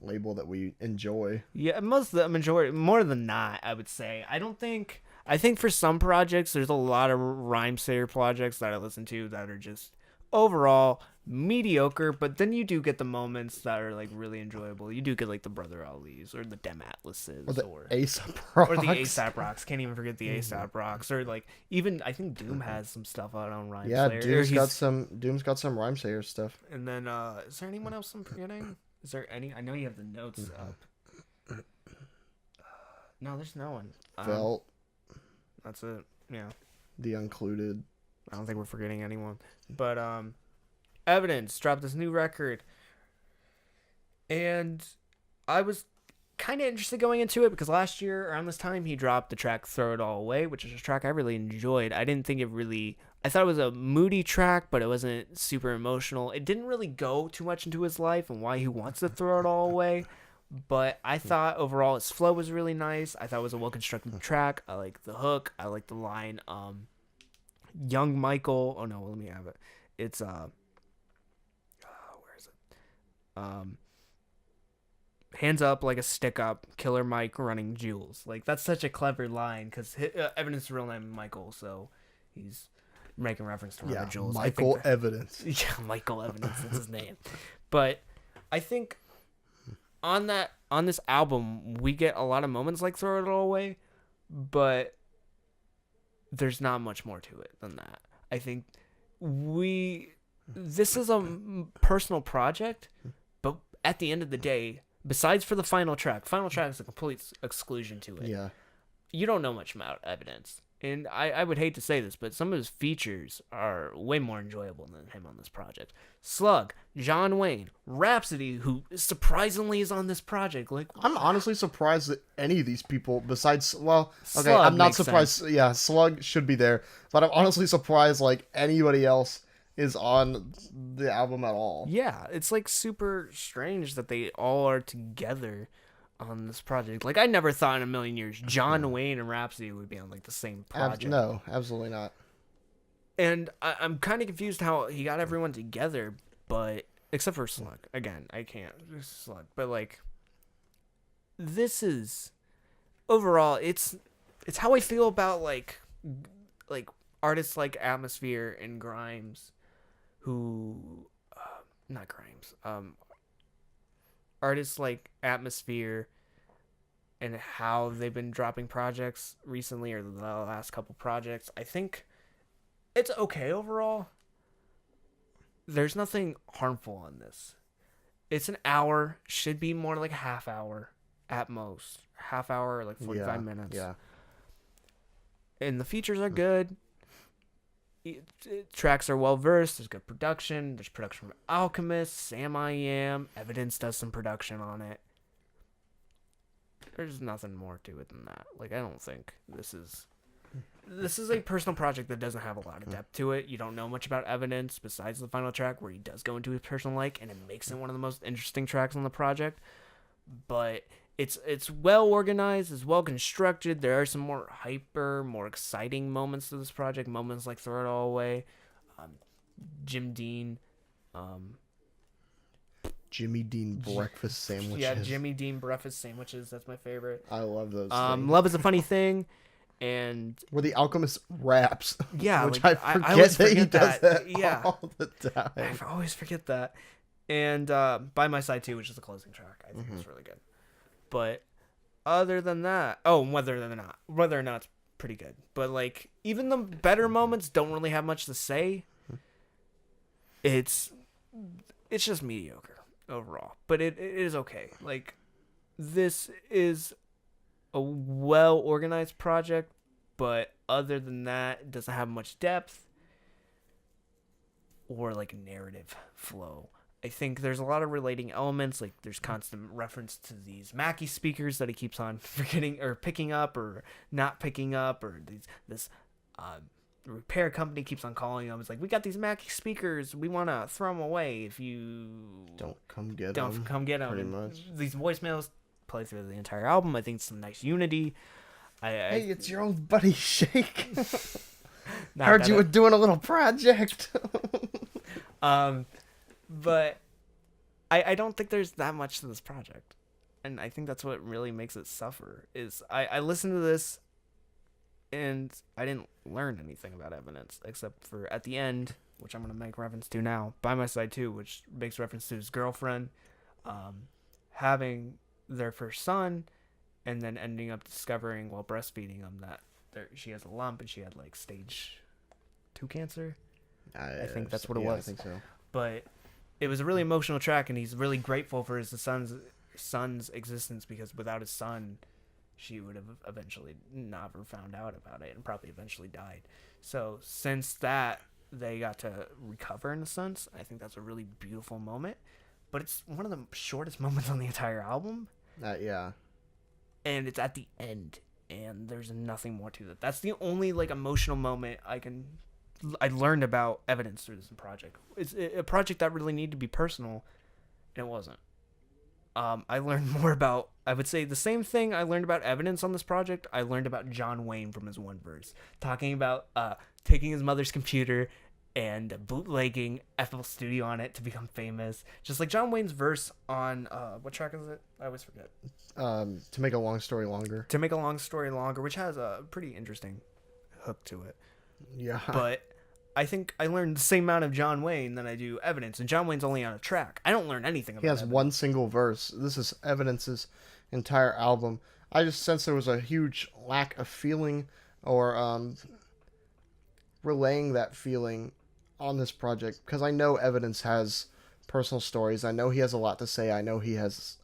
label that we enjoy. yeah, most of the majority, more than not, I would say. I think for some projects, there's a lot of Rhyme Sayer projects that I listen to that are just overall mediocre, but then you do get the moments that are like really enjoyable. You do get like the Brother Ali's or the Dem Atlases Or the or A$AP Rocks. or the ASAP Rocks. Can't even forget the ASAP Rocks. Or like even I think Doom has some stuff out on Rhyme Yeah, Slayer. Doom's got some Rhyme Sayer stuff. And then is there anyone else I'm forgetting? Is there any? I know you have the notes up. No, there's no one. Felt. That's it. Yeah. The Uncluded. I don't think we're forgetting anyone. But Evidence dropped this new record. And I was kind of interested going into it because last year around this time he dropped the track Throw It All Away, which is a track I really enjoyed. I thought it was a moody track, but it wasn't super emotional. It didn't really go too much into his life and why he wants to throw it all away. But I thought overall his flow was really nice. I thought it was a well-constructed track. I like the hook. I like the line, Young Michael. Oh, no, let me have it. It's, where is it? hands up like a stick up, Killer Mike running Jules. Like, that's such a clever line because Evidence real name is Michael, so he's making reference to Running Jules. Michael Evidence. Yeah, Michael Evidence, that's his name. But I think on this album, we get a lot of moments like Throw It All Away, but there's not much more to it than that. I think this is a personal project, but at the end of the day, besides for the final track is a complete exclusion to it. Yeah. You don't know much about Evidence. And I would hate to say this, but some of his features are way more enjoyable than him on this project. Slug, John Wayne, Rhapsody, who surprisingly is on this project. Like, I'm honestly surprised that any of these people, besides, well, okay, Slug I'm not makes surprised. sense. Yeah, Slug should be there, but I'm honestly surprised like anybody else is on the album at all. yeah, it's like super strange that they all are together on this project. Like, I never thought in a million years John Wayne and Rhapsody would be on like the same project. No, absolutely not. And I'm kind of confused how he got everyone together, but except for Slug. Again, I can't Slug, but like, this is overall, it's how I feel about like artists like Atmosphere and Grimes, who not Grimes, artists like Atmosphere and how they've been dropping projects recently, or the last couple projects. I think it's okay overall. There's nothing harmful on this. It's an hour, should be more like a half hour at most. Half hour, like 45 minutes. Yeah. And the features are good. Tracks are well versed. There's good production. There's production from Alchemist, Sam I Am. Evidence does some production on it. There's nothing more to it than that. Like, I don't think this is a personal project that doesn't have a lot of depth to it. You don't know much about Evidence besides the final track where he does go into his personal life, and it makes it one of the most interesting tracks on the project. But it's well organized, it's well constructed. There are some more exciting moments to this project. Moments like Throw It All Away, Jimmy Dean breakfast sandwiches. Yeah, Jimmy Dean breakfast sandwiches. That's my favorite. I love those. Love Is a Funny Thing, and where the Alchemist raps. Yeah, which like, I forget always that he forget does that Yeah, all the time. I always forget that. And By My Side Too, which is the closing track. I think it's really good. But other than that, whether or not it's pretty good. But like, even the better moments don't really have much to say. It's just mediocre overall, but it is okay. Like, this is a well organized project, but other than that, it doesn't have much depth or like narrative flow. I think there's a lot of relating elements. Like, there's constant reference to these Mackie speakers that he keeps on forgetting or picking up or not picking up, or this repair company keeps on calling him. It's like, we got these Mackie speakers. We want to throw them away if you don't come get them. Pretty much. These voicemails play through the entire album. I think it's some nice unity. Hey, it's your old buddy Shake. Not Heard that you were doing a little project. But I don't think there's that much to this project. And I think that's what really makes it suffer, is I listened to this and I didn't learn anything about Evidence, except for at the end, which I'm going to make reference to now, By My Side Too, which makes reference to his girlfriend having their first son, and then ending up discovering while breastfeeding him that she has a lump and she had like stage 2 cancer. I think that's what it was. I think so. But it was a really emotional track, and he's really grateful for his son's existence, because without his son, she would have eventually never found out about it and probably eventually died. So since that, they got to recover in a sense. I think that's a really beautiful moment, but it's one of the shortest moments on the entire album. Yeah. And it's at the end, and there's nothing more to it. That's the only like emotional moment I learned about Evidence through this project. It's a project that really needed to be personal, and it wasn't. I learned more about, I would say the same thing I learned about Evidence on this project, I learned about John Wayne from his one verse. Talking about taking his mother's computer and bootlegging FL Studio on it to become famous. Just like John Wayne's verse on what track is it? I always forget. To make a long story longer. To make a long story longer, which has a pretty interesting hook to it. Yeah. But I think I learned the same amount of John Wayne than I do Evidence, and John Wayne's only on a track. I don't learn anything about He has Evidence. one single verse. This is Evidence's entire album. I just sense there was a huge lack of feeling or relaying that feeling on this project, because I know Evidence has personal stories. I know he has a lot to say. I know he has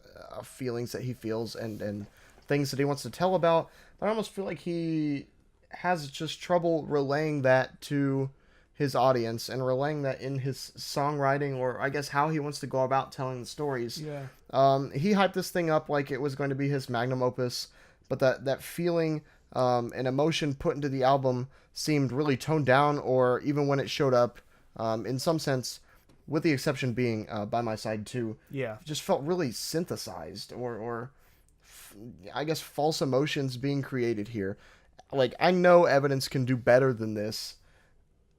feelings that he feels and things that he wants to tell about. But I almost feel like he has just trouble relaying that to his audience and relaying that in his songwriting, or I guess how he wants to go about telling the stories. Yeah. He hyped this thing up like it was going to be his magnum opus, but that feeling and emotion put into the album seemed really toned down, or even when it showed up, in some sense, with the exception being By My Side 2, Yeah. just felt really synthesized, or I guess false emotions being created here. Like, I know Evidence can do better than this,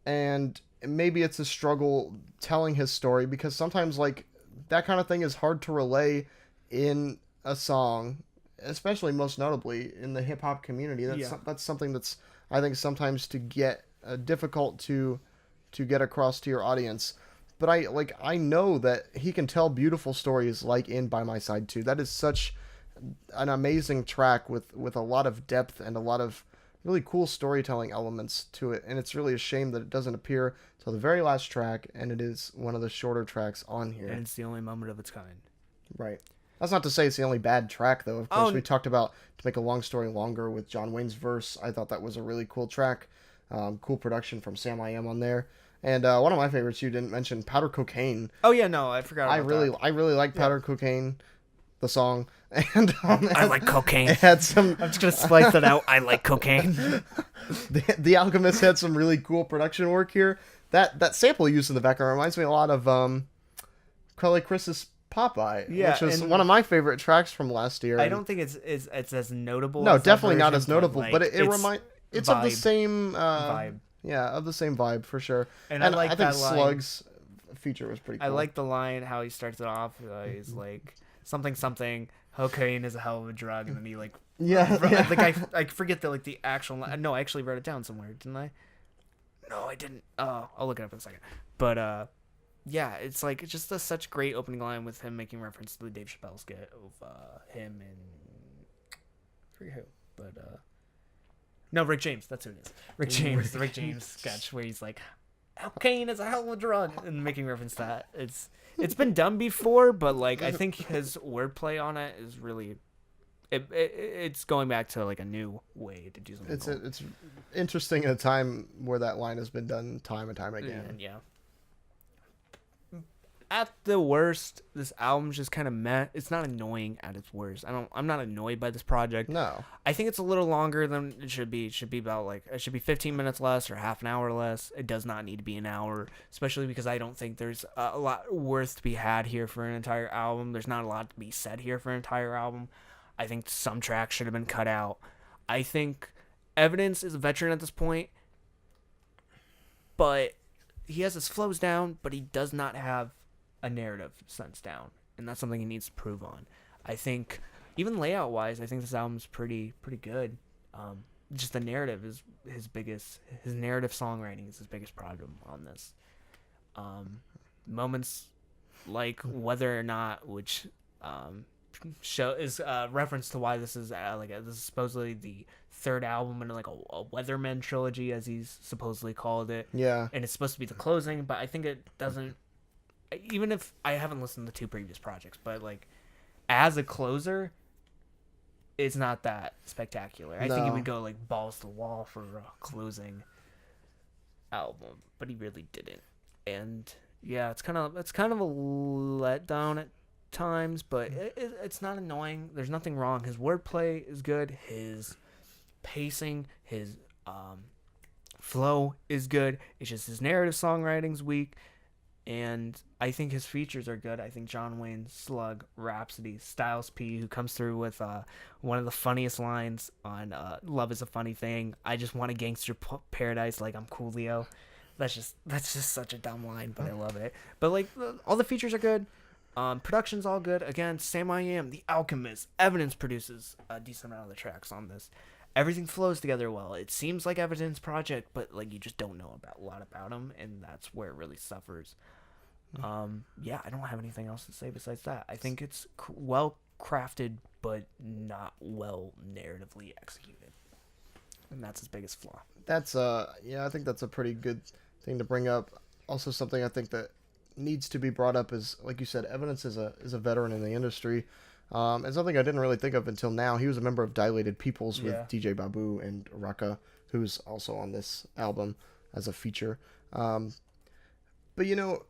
and maybe it's a struggle telling his story, because sometimes, like, that kind of thing is hard to relay in a song, especially most notably in the hip-hop community. That's something that's, I think, sometimes to get difficult to get across to your audience. But I know that he can tell beautiful stories, like in By My Side 2. That is such an amazing track with a lot of depth and a lot of really cool storytelling elements to it, and it's really a shame that it doesn't appear till the very last track, and it is one of the shorter tracks on here. And it's the only moment of its kind. Right. That's not to say it's the only bad track, though. Of course, we talked about To Make a Long Story Longer with John Wayne's verse. I thought that was a really cool track. Cool production from Sam I Am on there. And one of my favorites you didn't mention, Powder Cocaine. Oh yeah, no, I forgot about that. I really like Powder Cocaine, the song. And I like cocaine. It had some. I'm just gonna splice that out. I like cocaine. The Alchemist had some really cool production work here. That sample used in the background reminds me a lot of Kelly Chris's Popeye, which was one of my favorite tracks from last year. I don't think it's as notable. No, as definitely not version, as notable, like, but it's of the same vibe. Yeah, of the same vibe for sure. And I like think that line. Slug's feature was pretty cool. I like the line how he starts it off. He's like something. Cocaine is a hell of a drug, and then he like like I forget the actual line. No, I actually wrote it down somewhere, didn't I? No, I didn't. Oh, I'll look it up in a second. But yeah, it's like just such great opening line with him making reference to the Dave Chappelle skit of him and I forget who, but no, Rick James. That's who it is. Rick James, the Rick James sketch where he's like, cocaine is a hell of a drug, and making reference to that. It's been done before, but like I think his wordplay on it is really, it's going back to like a new way to do something. It's interesting at a time where that line has been done time and time again. And yeah. At the worst, this album's just kind of meh. It's not annoying at its worst. I'm not annoyed by this project. No. I think it's a little longer than it should be. It should be about it should be 15 minutes less or half an hour less. It does not need to be an hour, especially because I don't think there's a lot worth to be had here for an entire album. There's not a lot to be said here for an entire album. I think some tracks should have been cut out. I think Evidence is a veteran at this point, but he has his flows down, but he does not have a narrative sense down, and that's something he needs to prove on. I think even layout wise, I think this album's pretty good. Just the narrative is his narrative songwriting is his biggest problem on this. Moments like Whether or Not, which show is reference to why this is this is supposedly the third album in like a Weatherman trilogy, as he's supposedly called it. Yeah, and it's supposed to be the closing, but I think it doesn't. Even if I haven't listened to the two previous projects, but like as a closer, it's not that spectacular. I think he would go like balls to the wall for a closing album, but he really didn't. And yeah, it's kind of a letdown at times, but it's not annoying. There's nothing wrong. His wordplay is good. His pacing, his flow is good. It's just his narrative songwriting's weak. And I think his features are good. I think John Wayne, Slug, Rhapsody, Styles P, who comes through with one of the funniest lines on Love Is a Funny Thing. I just want a gangster paradise like I'm Coolio. That's just such a dumb line, but I love it. But like all the features are good. Production's all good. Again, Sam I Am, The Alchemist, Evidence produces a decent amount of the tracks on this. Everything flows together well. It seems like Evidence project, but like you just don't know a lot about them, and that's where it really suffers. Yeah, I don't have anything else to say besides that. I think it's well crafted, but not well narratively executed, and that's his biggest flaw. That's yeah, I think that's a pretty good thing to bring up. Also, something I think that needs to be brought up is, like you said, Evidence is a veteran in the industry. And something I didn't really think of until now. He was a member of Dilated Peoples with DJ Babu and Raka, who's also on this album as a feature. But you know,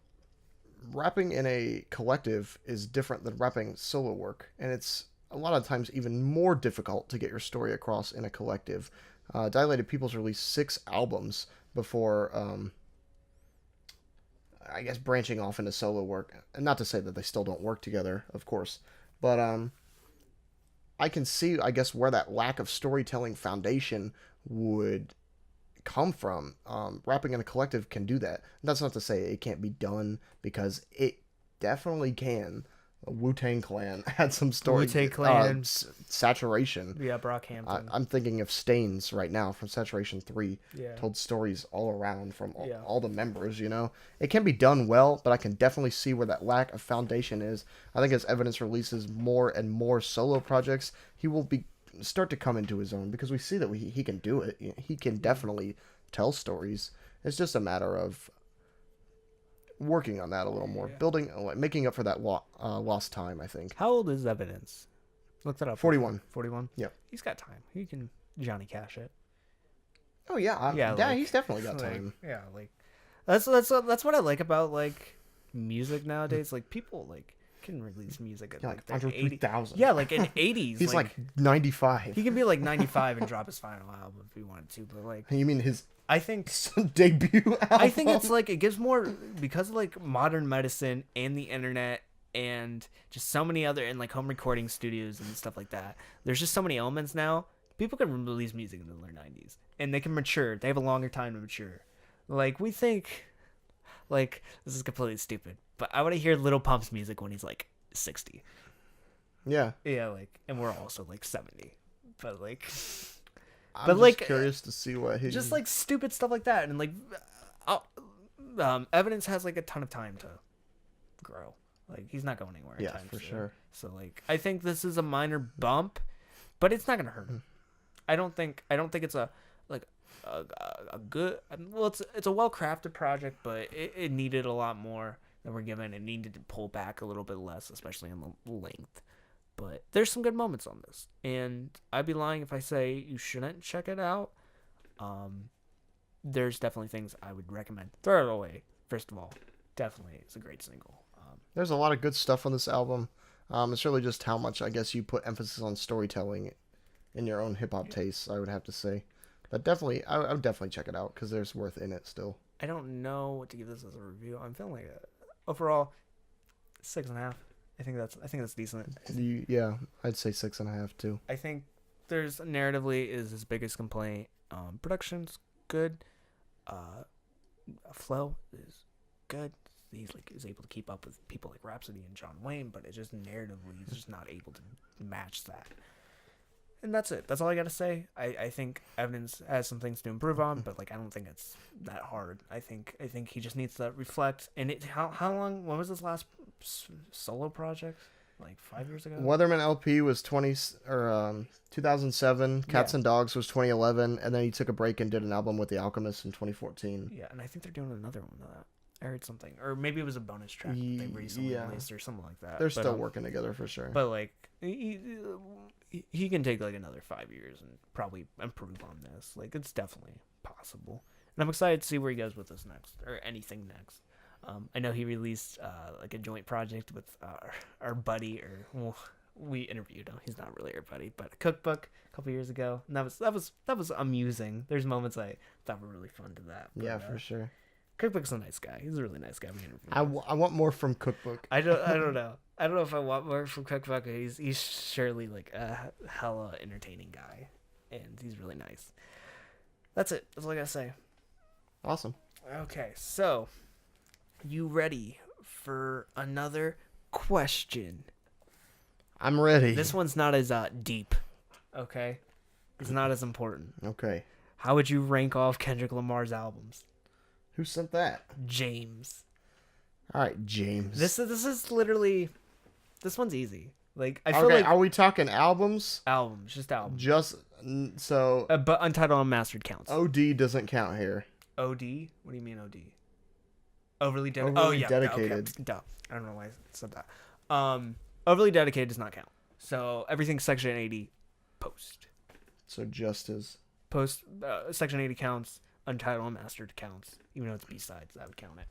rapping in a collective is different than rapping solo work, and it's a lot of times even more difficult to get your story across in a collective. Dilated Peoples released 6 albums before, I guess, branching off into solo work. And not to say that they still don't work together, of course, but I can see, I guess, where that lack of storytelling foundation would come from. Rapping in a collective can do that. That's not to say it can't be done, because it definitely can. Wu-Tang Clan had some story. Wu-Tang Clan. Saturation. Yeah, Brockhampton. I'm thinking of Stains right now from Saturation 3. Yeah. Told stories all around from all the members, you know. It can be done well, but I can definitely see where that lack of foundation is. I think as Evidence releases more and more solo projects, he will start to come into his own, because we see that he can do it. He can definitely tell stories. It's just a matter of working on that a little more, building, making up for that lost time, I think. How old is Evidence? Look that up. 41. 41? Yeah. He's got time. He can Johnny Cash it. Oh yeah, yeah, like, he's definitely got time. Yeah, like that's what I like about like music nowadays. Like people like can release music at like Andre 3000. Yeah, like in 80s. He's like 95. He can be like 95 and drop his final album if he wanted to, but like you mean his I think debut album? I think it's like it gives more, because of like modern medicine and the internet and just so many other, and like home recording studios and stuff like that. There's just so many elements now. People can release music in the late 90s and they can mature. They have a longer time to mature. Like we think, like this is completely stupid, but I want to hear Lil Pump's music when he's like 60. Yeah. Yeah, like, and we're also like 70, but like. I'm but just like curious to see what he just like stupid stuff like that, and like Evidence has like a ton of time to grow. Like he's not going anywhere. Yeah, anytime for soon. sure. So like I think this is a minor bump, but it's not gonna hurt him. I don't think it's a like a good. Well, it's a well crafted project, but it needed a lot more than we're given. It needed to pull back a little bit less, especially in the length. But there's some good moments on this, and I'd be lying if I say you shouldn't check it out. There's definitely things I would recommend. Throw it away. First of all, definitely it's a great single. There's a lot of good stuff on this album. It's really just how much, I guess, you put emphasis on storytelling in your own hip hop tastes, I would have to say. But definitely, I would definitely check it out, because there's worth in it still. I don't know what to give this as a review. I'm feeling like overall 6.5. I think that's decent. Yeah, I'd say 6.5 too. I think there's narratively is his biggest complaint. Production's good. Flow is good. He's like is able to keep up with people like Rhapsody and John Wayne, but it just narratively he's just not able to match that. And that's it. That's all I gotta say. I think Evidence has some things to improve on, but like I don't think it's that hard. I think he just needs to reflect. And how long? When was his last solo project? Like 5 years ago. Weatherman LP was 2007. Cats and Dogs was 2011, and then he took a break and did an album with The Alchemist in 2014. Yeah, and I think they're doing another one of that. I heard something, or maybe it was a bonus track they recently released or something like that. They're still working together for sure. But like he can take like another 5 years and probably improve on this. Like it's definitely possible, and I'm excited to see where he goes with this next or anything next. I know he released like a joint project with our buddy, we interviewed him. He's not really our buddy, but a cookbook a couple years ago, and that was amusing. There's moments I thought were really fun to that. But, yeah, for sure. Cookbook's a nice guy. He's a really nice guy. I want more from Cookbook. I don't know. I don't know if I want more from Cookbook. He's surely like a hella entertaining guy, and he's really nice. That's it. That's all I gotta say. Awesome. Okay, so you ready for another question? I'm ready. This one's not as deep. Okay, it's not as important. Okay. How would you rank off Kendrick Lamar's albums? Who sent that? James. All right, James. This is literally, this one's easy. Like I feel okay, like are we talking albums? albums, just albums. Just so But Untitled Unmastered counts. OD doesn't count here. OD? What do you mean OD? Overly dedicated. Overly Oh yeah, dedicated. Okay. Duh. I don't know why I said that. Overly dedicated does not count. So everything Section 80 post. So just as Post Section 80 counts. Untitled Unmastered counts. Even though it's B-sides, that would count it.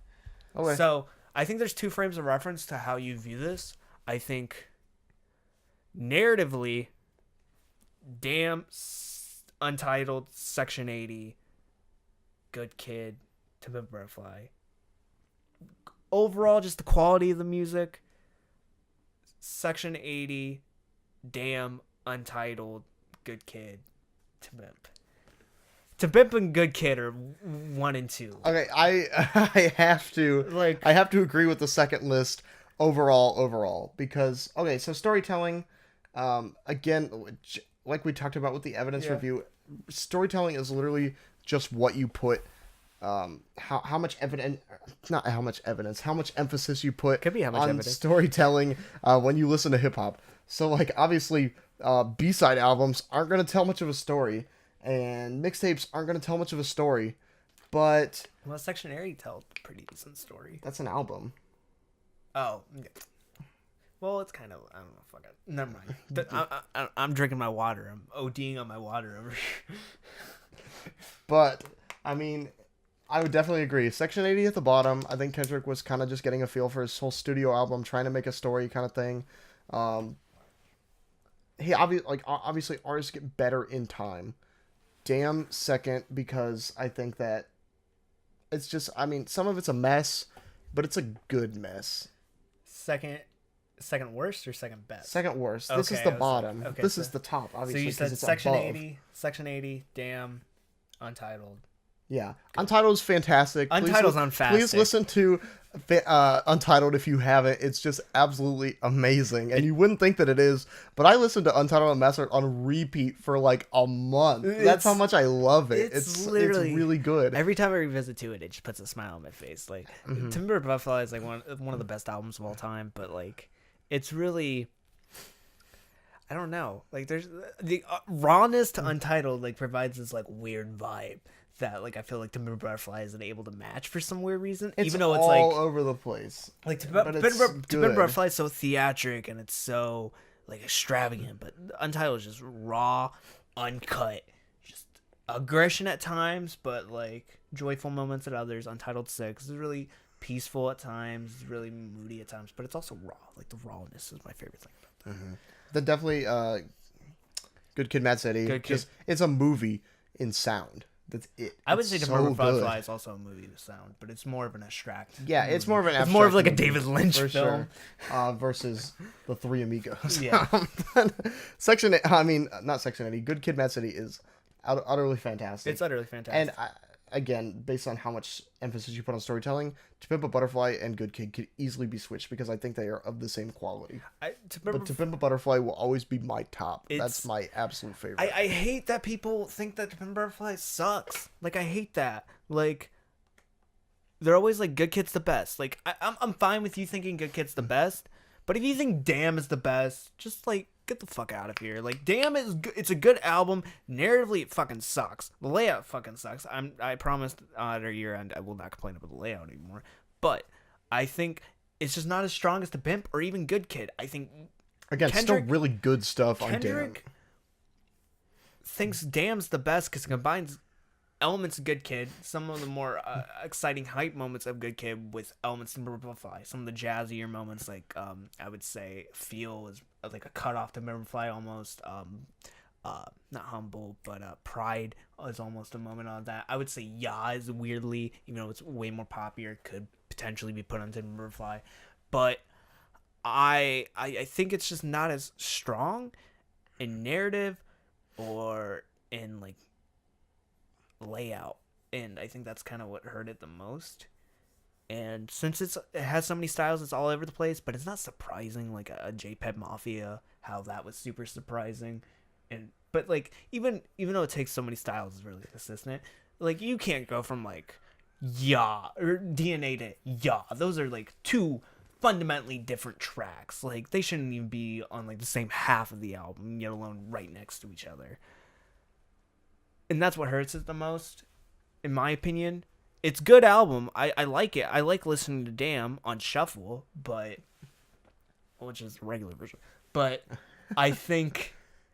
okay. So I think there's two frames of reference to how you view this. I think narratively, Damn, Untitled, Section 80, Good Kid, To Pimp a Butterfly. Overall, just the quality of the music. Section 80, Damn, Untitled, Good Kid, To Pimp. To Pimp and Good Kid are 1 and 2. Okay, I have to agree with the second list overall because okay, so storytelling, again, like we talked about with the evidence review, storytelling is literally just what you put, how much evidence, not how much evidence, how much emphasis you put Could be how much on evidence. storytelling when you listen to hip hop. So like obviously, B-side albums aren't gonna tell much of a story. And mixtapes aren't going to tell much of a story, but... Well, Section 80 tells a pretty decent story. That's an album. Oh. Yeah. Well, it's kind of... I don't know. Fuck it. Never mind. I'm drinking my water. I'm ODing on my water over here. But, I mean, I would definitely agree. Section 80 at the bottom. I think Kendrick was kind of just getting a feel for his whole studio album, trying to make a story kind of thing. Obviously, artists get better in time. Damn second, because I think that it's just, I mean, some of it's a mess, but it's a good mess. Second worst or second best? Second worst. This is Okay, the I was bottom. like, okay, This so- is the top, So obviously, you because said it's Section above. 80, Section 80, Damn, Untitled. Yeah. Untitled is fantastic. Untitled's Please listen to Untitled if you haven't. It's just absolutely amazing. And you wouldn't think that it is, but I listened to Untitled Unmastered on repeat for like a month. That's how much I love it. It's really good. Every time I revisit to it, it just puts a smile on my face. Like, Timber Butterfly is like one of the best albums of all time, but like, it's really... I don't know. Like, there's the rawness to Untitled like provides this like weird vibe that like I feel like Timber Butterfly isn't able to match for some weird reason. It's even though it's all like over the place. like but it's Timber good. Butterfly is so theatric and it's so like extravagant, but Untitled is just raw, uncut, just aggression at times, but like joyful moments at others. Untitled 6 is really peaceful at times, it's really moody at times, but it's also raw. Like the rawness is my favorite thing about that. Then definitely Good Kid, Mad City. Good Kid. Just, it's a movie in sound. That's it. I would It's say so Timber Butterfly good. is also a movie to sound, but it's more of an abstract. Yeah, it's more of an. It's more of like a abstract David movie, Lynch for film. sure, versus the Three Amigos. Yeah. Section. I mean, not Section 80. Good Kid, Mad City is utterly fantastic. It's utterly fantastic. And again, based on how much emphasis you put on storytelling, To Pimp a Butterfly and Good Kid could easily be switched because I think they are of the same quality. But To Pimp a Butterfly will always be my top. That's my absolute favorite. I hate that people think that Pimp Butterfly sucks. Like, I hate that. Like, they're always like, Good Kid's the best. Like, I'm fine with you thinking Good Kid's the best, but if you think Damn is the best, just like, get the fuck out of here. Like, Damn is it's a good album. Narratively, it fucking sucks. The layout fucking sucks. I promised at our year end I will not complain about the layout anymore. But I think it's just not as strong as The Pimp or even Good Kid. I think Again, still really good stuff on Damn. Kendrick thinks Damn's the best because it combines elements of Good Kid, some of the more exciting hype moments of Good Kid with elements of Butterfly. Some of the jazzier moments, like I would say, Feel is like a cutoff to Butterfly almost. Not Humble, but Pride is almost a moment on that. I would say Yeah is weirdly, even though it's way more popular, could potentially be put on Butterfly, but I think it's just not as strong in narrative or in like layout and I think that's kind of what hurt it the most. And since it has so many styles, it's all over the place, but it's not surprising like a JPEG Mafia, how that was super surprising. But like even though it takes so many styles, it's really consistent. Like you can't go from like Yeah or DNA to Yeah. Those are like two fundamentally different tracks. Like they shouldn't even be on like the same half of the album, let alone right next to each other. And that's what hurts it the most, in my opinion. It's a good album. I like it. I like listening to Damn on shuffle, which is the regular version. But I think...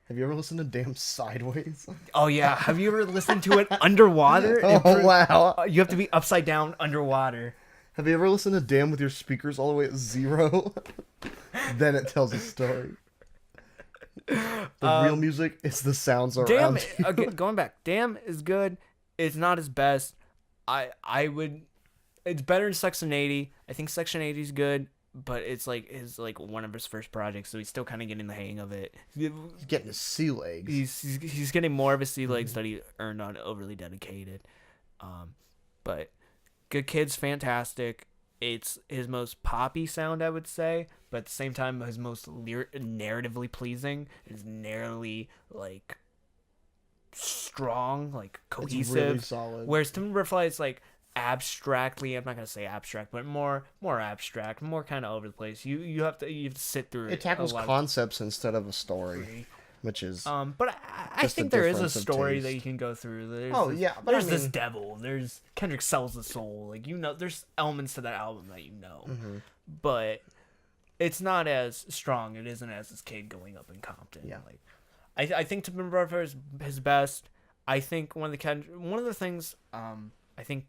Have you ever listened to Damn Sideways? Oh, yeah. Have you ever listened to it underwater? Oh, wow. You have to be upside down underwater. Have you ever listened to Damn with your speakers all the way at 0? Then it tells a story. The real music is the sounds around you. Okay, going back. Damn is good. It's not his best. I would... It's better than Section 80. I think Section 80 is good, but it's like one of his first projects, so he's still kind of getting the hang of it. He's getting his sea legs. He's getting more of his sea legs that he earned on Overly Dedicated. But Good Kid's fantastic. It's his most poppy sound, I would say, but at the same time, his most narratively pleasing. It's narratively like strong, like cohesive. It's really solid. Whereas Timber Butterfly is like abstractly, I'm not gonna say abstract, but more abstract, more kind of over the place. You have to sit through it. It tackles concepts instead of a story, which is but I think there is a story that you can go through. There's this devil. There's Kendrick sells the soul. Like there's elements to that album that but it's not as strong. It isn't as this kid going up in Compton. Yeah. Like I think To Remember is his best. I think one of the things I think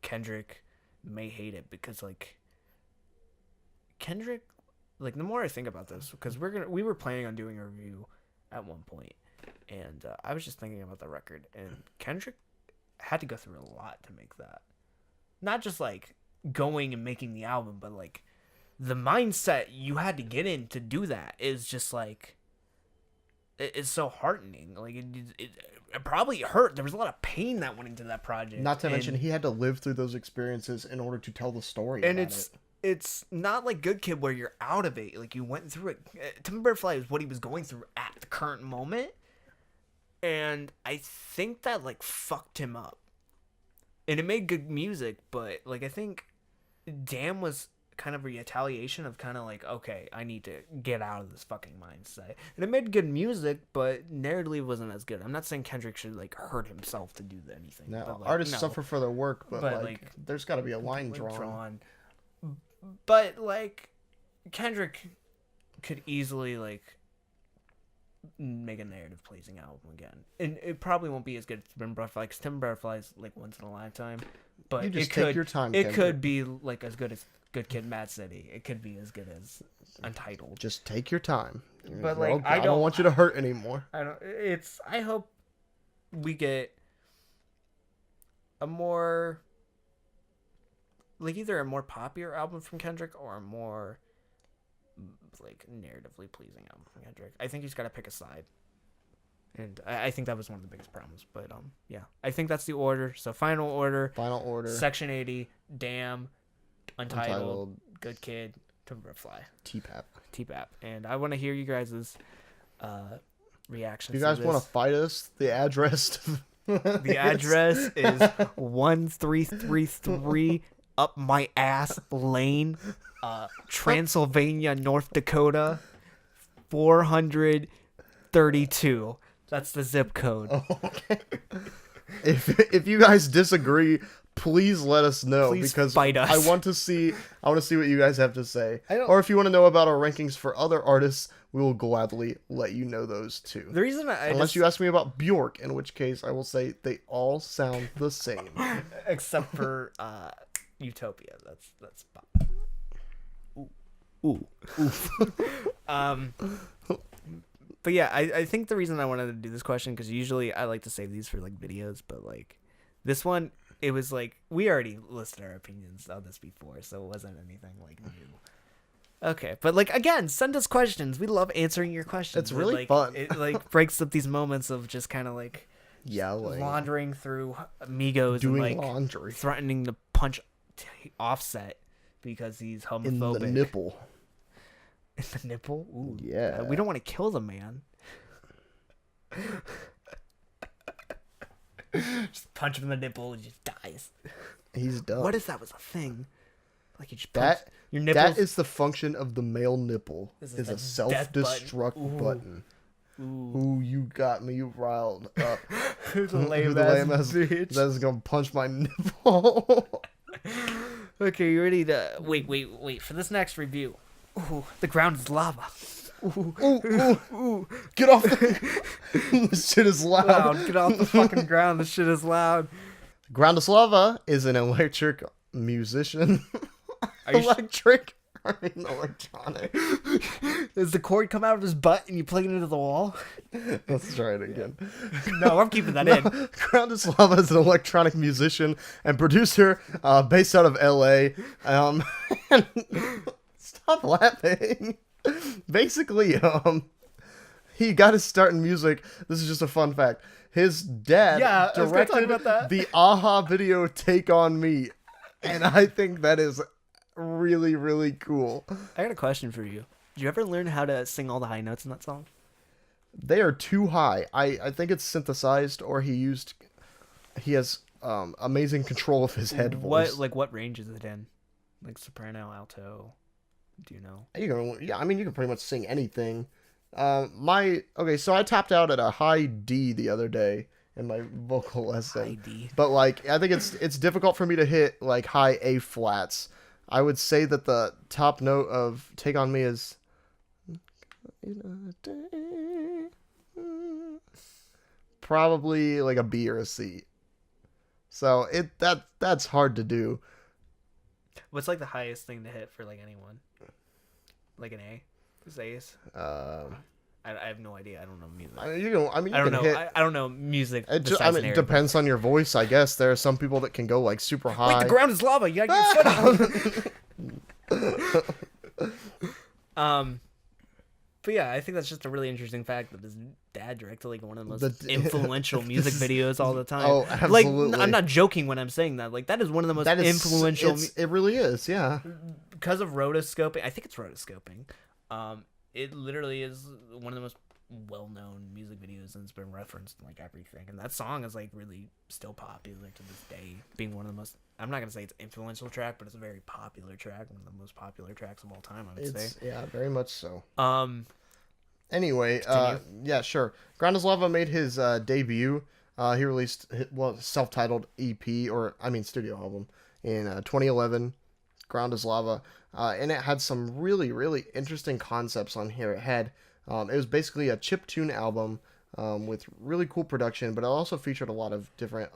Kendrick may hate it because like Kendrick, like the more I think about this, because we were planning on doing a review at one point, and I was just thinking about the record, and Kendrick had to go through a lot to make that. Not just like going and making the album, but like the mindset you had to get in to do that is just like it's so heartening. Like it probably hurt. There was a lot of pain that went into that project. Not to mention he had to live through those experiences in order to tell the story. And it's not like Good Kid where you're out of it. Like you went through it. Timber Butterfly is what he was going through at the current moment, and I think that like fucked him up. And it made good music, but like I think Damn was kind of a retaliation of kind of like, okay, I need to get out of this fucking mindset. And it made good music, but narratively wasn't as good. I'm not saying Kendrick should like hurt himself to do anything. No, but, like, artists suffer for their work, but like there's got to be a line drawn. But like Kendrick could easily like make a narrative pleasing album again, and it probably won't be as good as Timber Butterfly, because Timber Butterfly is like once in a lifetime. But you just take your time. It could be like as good as Good Kid, Mad City. It could be as good as Untitled. Just take your time. But like, I don't want you to hurt anymore. I hope we get a more like either a more popular album from Kendrick or a more like narratively pleasing album from Kendrick. I think he's got to pick a side. And I think that was one of the biggest problems. But yeah, I think that's the order. So final order. Section 80, Damn, Untitled, Good Kid, Timber Butterfly, T-Pap. And I want to hear you guys' reactions. If you guys want to fight us, the address the address is 1333 Up My Ass Lane, Transylvania, North Dakota, 432. That's the zip code. Oh, okay. If you guys disagree, please let us know. Because fight us. I want to see what you guys have to say. Or if you want to know about our rankings for other artists, we will gladly let you know those too. The reason unless you ask me about Bjork, in which case I will say they all sound the same, except for Utopia. That's ooh. But yeah, I think the reason I wanted to do this question, because usually I like to save these for like videos, but like this one, it was like we already listed our opinions on this before, so it wasn't anything like new. Okay, but like again, send us questions. We love answering your questions. It's really fun. It like breaks up these moments of just kind of like yelling, laundering through Migos, doing and like laundry, threatening to punch Offset because he's homophobic. in the nipple. In the nipple? Ooh, Yeah. we don't want to kill the man. Just punch him in the nipple and he just dies. He's done. What if that was a thing? Like you just that? Your nipples. That is the function of the male nipple. This Is a a self-destruct button. Ooh, you got me riled up. Who's a lame The ass lame ass bitch? That's gonna punch my nipple. Okay, you ready to wait for this next review? Ooh, the ground is lava. Ooh, ooh. Get off this shit is loud. Get off the fucking ground. This shit is loud. Ground is lava is an electric musician. Electronic. Does the cord come out of his butt and you plug it into the wall? Let's try it again. No, I'm keeping that in. Ground is Lava is an electronic musician and producer based out of LA. Stop laughing. Basically, he got his start in music. This is just a fun fact. His dad directed the Aha video "Take on Me," and I think that is really, really cool. I got a question for you. Did you ever learn how to sing all the high notes in that song? They are too high. I think it's synthesized, or he has amazing control of his head voice. What range is it in? Like soprano, alto? Do you know? You can pretty much sing anything. So I tapped out at a high D the other day in my vocal lesson. High D. But like I think it's difficult for me to hit like high A flats. I would say that the top note of Take on Me is probably like a B or a C. So that's hard to do. What's like the highest thing to hit for like anyone? Like an A? Is A's? I have no idea. I don't know music. I don't know music. It depends on your voice, I guess. There are some people that can go like super high. Wait, the ground is lava. You gotta get your foot out. But yeah, I think that's just a really interesting fact that his dad directed like one of the most influential music videos all the time. Oh, absolutely. Like, I'm not joking when I'm saying that. Like, that is one of the most influential. It really is, yeah. Because of rotoscoping, I think it's rotoscoping. It literally is one of the most well-known music videos, and it's been referenced in like everything. And that song is like really still popular to this day, being one of the most. I'm not gonna say it's an influential track, but it's a very popular track, one of the most popular tracks of all time. I would say. Yeah, very much so. Anyway, yeah, sure. Ground is Lava made his debut. He released self-titled EP studio album in 2011. Ground is Lava, and it had some really, really interesting concepts on here. It had, it was basically a chiptune album with really cool production, but it also featured a lot of different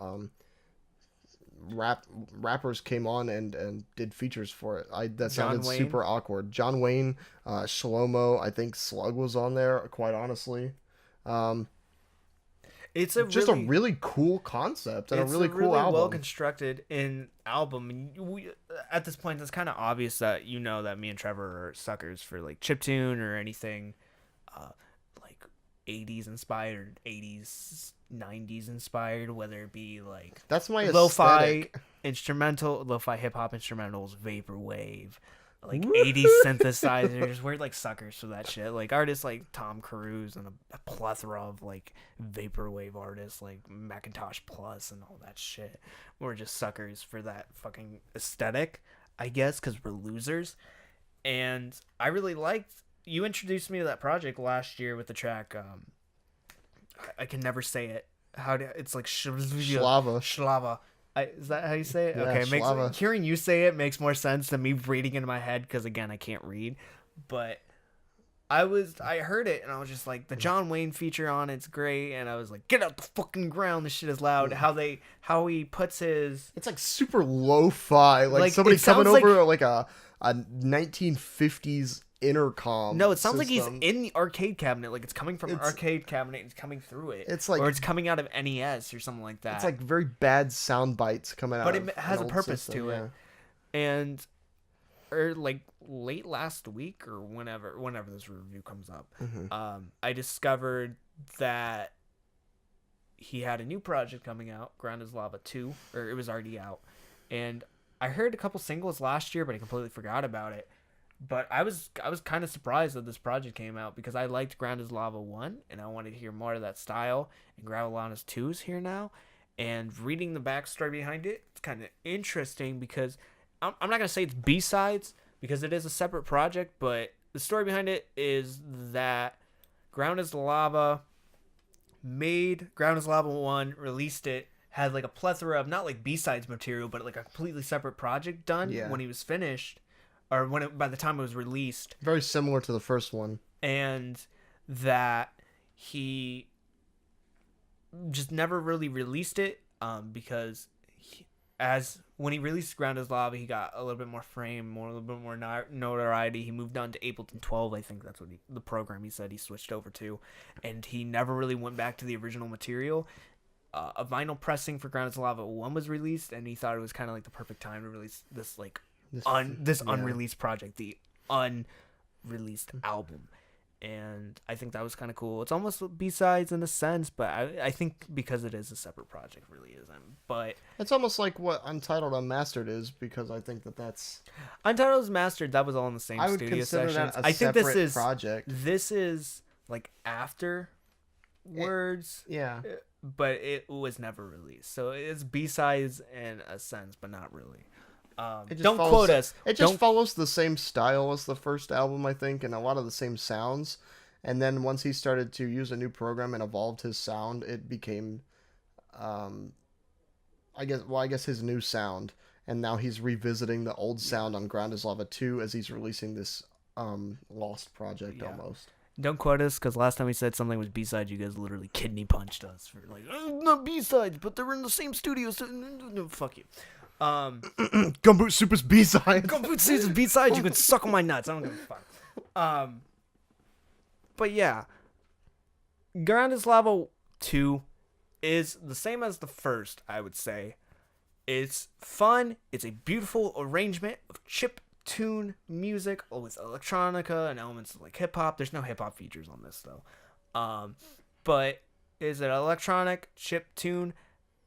rappers came on and did features for it. That sounded super awkward. John Wayne, Shlomo, I think Slug was on there. Quite honestly, it's a really cool concept and a really cool album. Well constructed album. And at this point, it's kind of obvious that that me and Trevor are suckers for like chiptune or anything, like 80s inspired, 80s, 90s inspired, whether it be like that's my lo-fi aesthetic. lo-fi hip hop instrumentals, vaporwave, like 80s synthesizers. We're like suckers for that shit. Like artists like Tom Cruise and a plethora of like vaporwave artists like Macintosh Plus and all that shit. We're just suckers for that fucking aesthetic, I guess, because we're losers. And I really liked. You introduced me to that project last year with the track. I can never say it. It's like Shlava. Is that how you say it? Yeah, okay, hearing you say it makes more sense than me reading it in my head because again I can't read. But I heard it and I was just like, the John Wayne feature on it's great, and I was like, get out the fucking ground, this shit is loud. How he puts his, it's like super lo-fi, like somebody coming over like a 1950s intercom. No, it sounds like he's in the arcade cabinet, like it's coming from an arcade cabinet and it's coming through it. It's like, or it's coming out of NES or something like that. It's like very bad sound bites coming out. But it has a purpose to it. And like late last week or whenever this review comes up, I discovered that he had a new project coming out, Ground is Lava 2, or it was already out. And I heard a couple singles last year, but I completely forgot about it. But I was kind of surprised that this project came out because I liked Ground is Lava 1 and I wanted to hear more of that style. And Ground is Lava 2 is here now. And reading the backstory behind it, it's kind of interesting because I'm not going to say it's B-sides because it is a separate project, but the story behind it is that Ground is Lava made Ground is Lava 1, released it, had like a plethora of not like B-sides material, but like a completely separate project done when he was finished. Or by the time it was released. Very similar to the first one. And that he just never really released it because when he released Ground is Lava, he got a little bit more fame, a little bit more notoriety. He moved on to Ableton 12, I think that's what the program he said he switched over to. And he never really went back to the original material. A vinyl pressing for Ground is Lava 1 was released, and he thought it was kind of like the perfect time to release this like unreleased project, the unreleased album. And I think that was kind of cool. It's almost B-sides in a sense, but I think because it is a separate project, really isn't. But it's almost like what Untitled Unmastered is, because I think that's Untitled Unmastered. That was all in the same studio sessions. I think this is project. This is like afterwards. Yeah, but it was never released, so it's B-sides in a sense, but not really. Don't quote us. It just follows the same style as the first album, I think, and a lot of the same sounds. And then once he started to use a new program and evolved his sound, it became, I guess his new sound. And now he's revisiting the old sound on Ground is Lava 2 as he's releasing this lost project almost. Don't quote us, because last time we said something was B-sides, you guys literally kidney punched us for like, not B-sides, but they're in the same studio, so no, fuck you. Gumboot Super's B-sides. Gumboot Super's B-sides. You can suck on my nuts. I don't give a fuck. But yeah, Ground is Lava 2 is the same as the first, I would say. It's fun. It's a beautiful arrangement of chip tune music with electronica and elements of like hip hop. There's no hip hop features on this though. But it's an electronic chip tune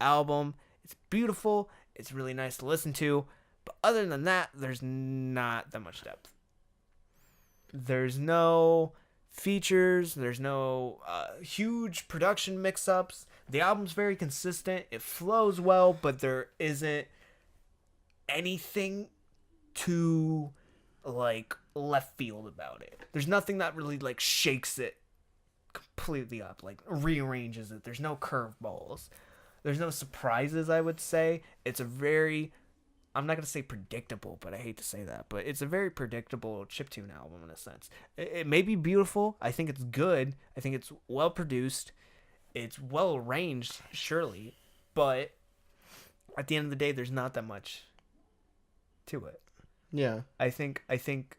album. It's beautiful. It's really nice to listen to, but other than that, there's not that much depth. There's no features. There's no huge production mix-ups. The album's very consistent. It flows well, but there isn't anything too like left field about it. There's nothing that really like shakes it completely up, like rearranges it. There's no curveballs. There's no surprises, I would say. It's a very, I'm not going to say predictable, but I hate to say that, but it's a very predictable chiptune album in a sense. It may be beautiful. I think it's good. I think it's well produced. It's well arranged, surely, but at the end of the day, there's not that much to it. Yeah. I think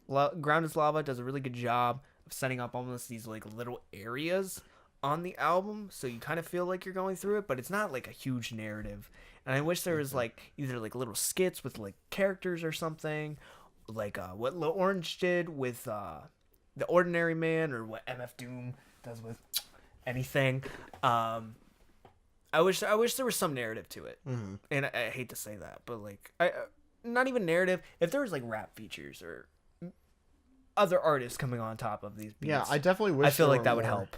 Ground is Lava does a really good job of setting up almost these like little areas on the album, so you kind of feel like you're going through it, but it's not like a huge narrative. And I wish there was like either like little skits with like characters or something, like what Lil Orange did with The Ordinary Man, or what MF Doom does with anything. I wish there was some narrative to it. Mm-hmm. And I hate to say that, but like not even narrative. If there was like rap features or other artists coming on top of these beats, yeah, I definitely wish. I feel like that would help.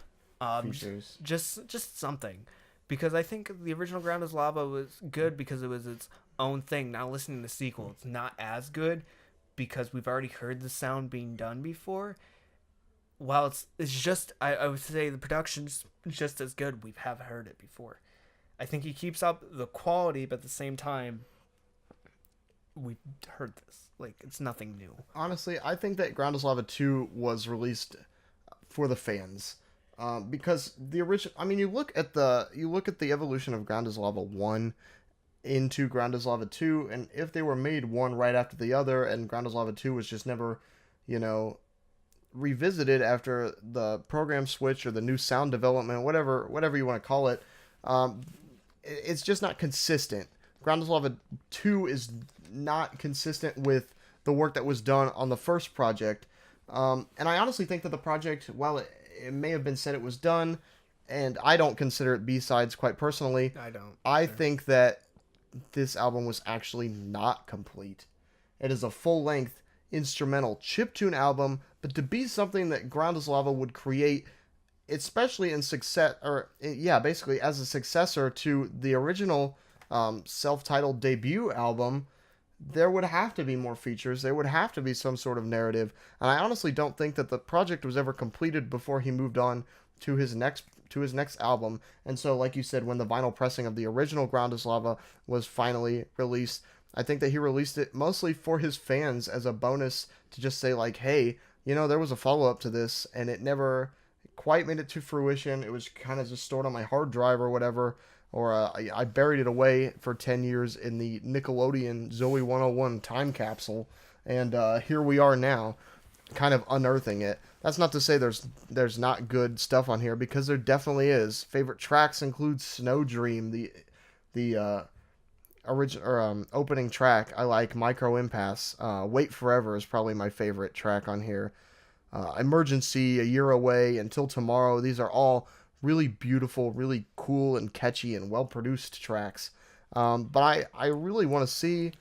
Features. Just something, because I think the original Ground is Lava was good because it was its own thing. Now listening to the sequel, it's not as good because we've already heard the sound being done before. While it's just, I would say the production's just as good. We have heard it before. I think he keeps up the quality, but at the same time, we've heard this. Like, it's nothing new. Honestly, I think that Ground is Lava 2 was released for the fans. Because the original, I mean, you look at the evolution of Ground is Lava 1 into Ground is Lava 2, and if they were made one right after the other, and Ground is Lava 2 was just never, revisited after the program switch or the new sound development, whatever you want to call it, it's just not consistent. Ground is Lava 2 is not consistent with the work that was done on the first project, and I honestly think that the project, while it may have been said it was done, and I don't consider it B-sides quite personally. I don't. I think that this album was actually not complete. It is a full-length instrumental chiptune album, but to be something that Ground is Lava would create, especially in success, or yeah, basically as a successor to the original self-titled debut album, there would have to be more features. There would have to be some sort of narrative, and I honestly don't think that the project was ever completed before he moved on to his next album. And so, like you said, when the vinyl pressing of the original Ground is Lava was finally released, I think that he released it mostly for his fans as a bonus to just say, like, hey, you know, there was a follow-up to this, and it never quite made it to fruition. It was kind of just stored on my hard drive or whatever, or I buried it away for 10 years in the Nickelodeon Zoe 101 time capsule, and here we are now, kind of unearthing it. That's not to say there's not good stuff on here, because there definitely is. Favorite tracks include Snow Dream, the original opening track. I like Micro Impasse. Wait Forever is probably my favorite track on here. Emergency, A Year Away, Until Tomorrow. These are all really beautiful, really cool and catchy and well-produced tracks. But I really want to see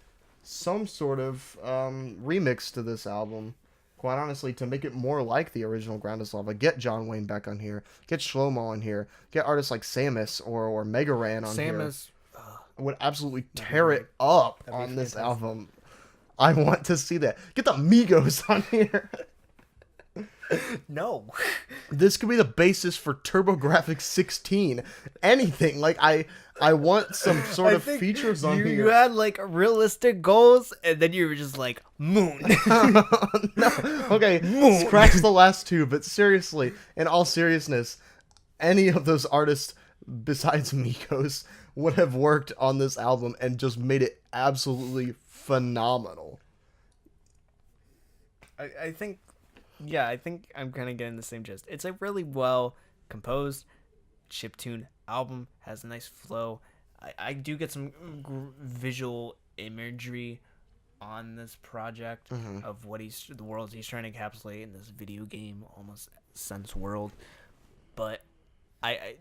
some sort of remix to this album, quite honestly, to make it more like the original Ground is Lava. Get John Wayne back on here. Get Shlomo on here. Get artists like Samus or Mega Ran on here. Samus Would absolutely tear it up on this album. I want to see that. Get the Migos on here. No. This could be the basis for TurboGrafx 16. Anything. Like, I want some sort of features on here. You had, like, realistic goals, and then you were just like, moon. No. Okay, Moon. scratch the last two, but seriously, in all seriousness, any of those artists besides Migos would have worked on this album and just made it absolutely phenomenal. I think I'm kind of getting the same gist. It's a really well composed chiptune album, has a nice flow. I do get some visual imagery on this project of what the worlds he's trying to encapsulate in this video game almost sense world, but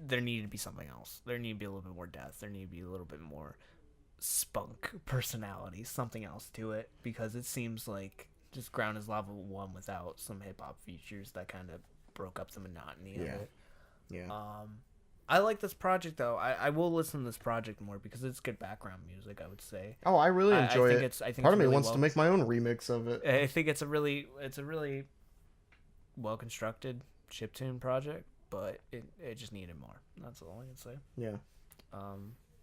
there needed to be something else. There needed to be a little bit more depth. There needed to be a little bit more spunk, personality, something else to it, because it seems like just Ground is Lava 1 without some hip-hop features that kind of broke up the monotony of it. Yeah. I like this project, though. I will listen to this project more because it's good background music, I would say. Oh, I really enjoy it. I think Part of me really wants to make my own remix of it. I think it's a really well-constructed chiptune project, but it just needed more. That's all I can say. Yeah.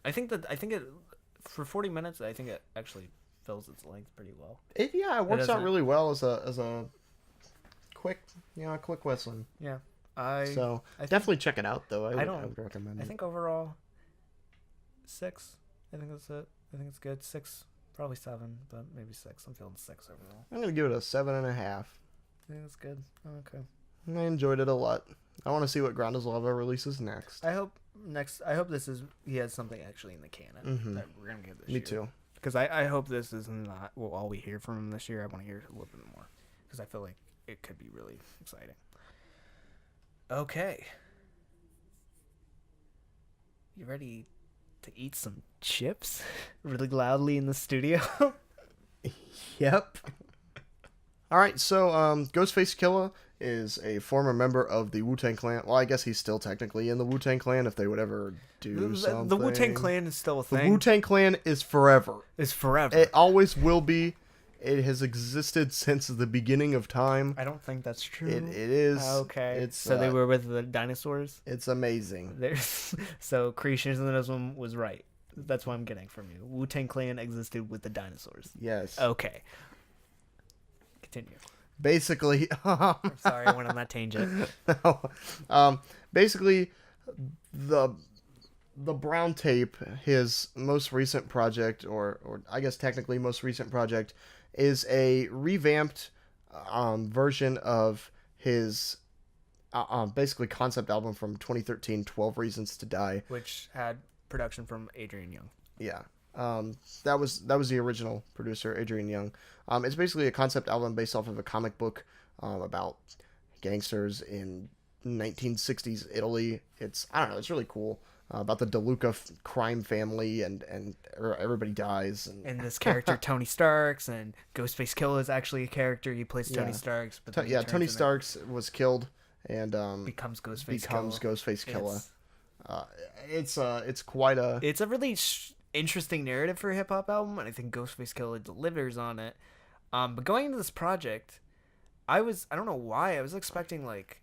I think it for 40 minutes, I think it actually fills its length pretty well. It works out really well as a quick listen. Yeah. So definitely check it out, though. I would recommend it. I think overall 6. I think that's it. I think it's good. 6, probably 7, but maybe 6. I'm feeling 6 overall. I'm gonna give it a 7.5. I think that's good. Okay. I enjoyed it a lot. I want to see what Ground is Lava releases next. I hope he has something actually in the canon that we're gonna get this year. Me too. Because I hope this is not all we hear from him this year. I want to hear a little bit more, because I feel like it could be really exciting. Okay. You ready to eat some chips really loudly in the studio? Yep. All right, so Ghostface Killah is a former member of the Wu-Tang Clan. Well, I guess he's still technically in the Wu-Tang Clan if they would ever do something. The Wu-Tang Clan is still a thing. The Wu-Tang Clan is forever. It's forever. It always will be. It has existed since the beginning of time. I don't think that's true. It is. Okay. They were with the dinosaurs? It's amazing. So creationism was right. That's what I'm getting from you. Wu-Tang Clan existed with the dinosaurs. Yes. Okay. Continue. Basically, I'm sorry I went on that tangent. No. Basically, the Brown Tape, his most recent project, or I guess technically most recent project, is a revamped version of his basically concept album from 2013, 12 Reasons to Die, which had production from Adrian Young. Yeah. That was the original producer, Adrian Young. It's basically a concept album based off of a comic book about gangsters in 1960s Italy. I don't know, it's really cool. About the DeLuca crime family, and everybody dies. And this character, Tony Starks, and Ghostface Killer is actually a character. He plays Tony Starks. But then Tony Starks was killed and becomes Ghostface Killer. It's quite a... It's a really interesting narrative for a hip-hop album, and I think Ghostface Killer delivers on it. But going into this project, I don't know why, I was expecting, like,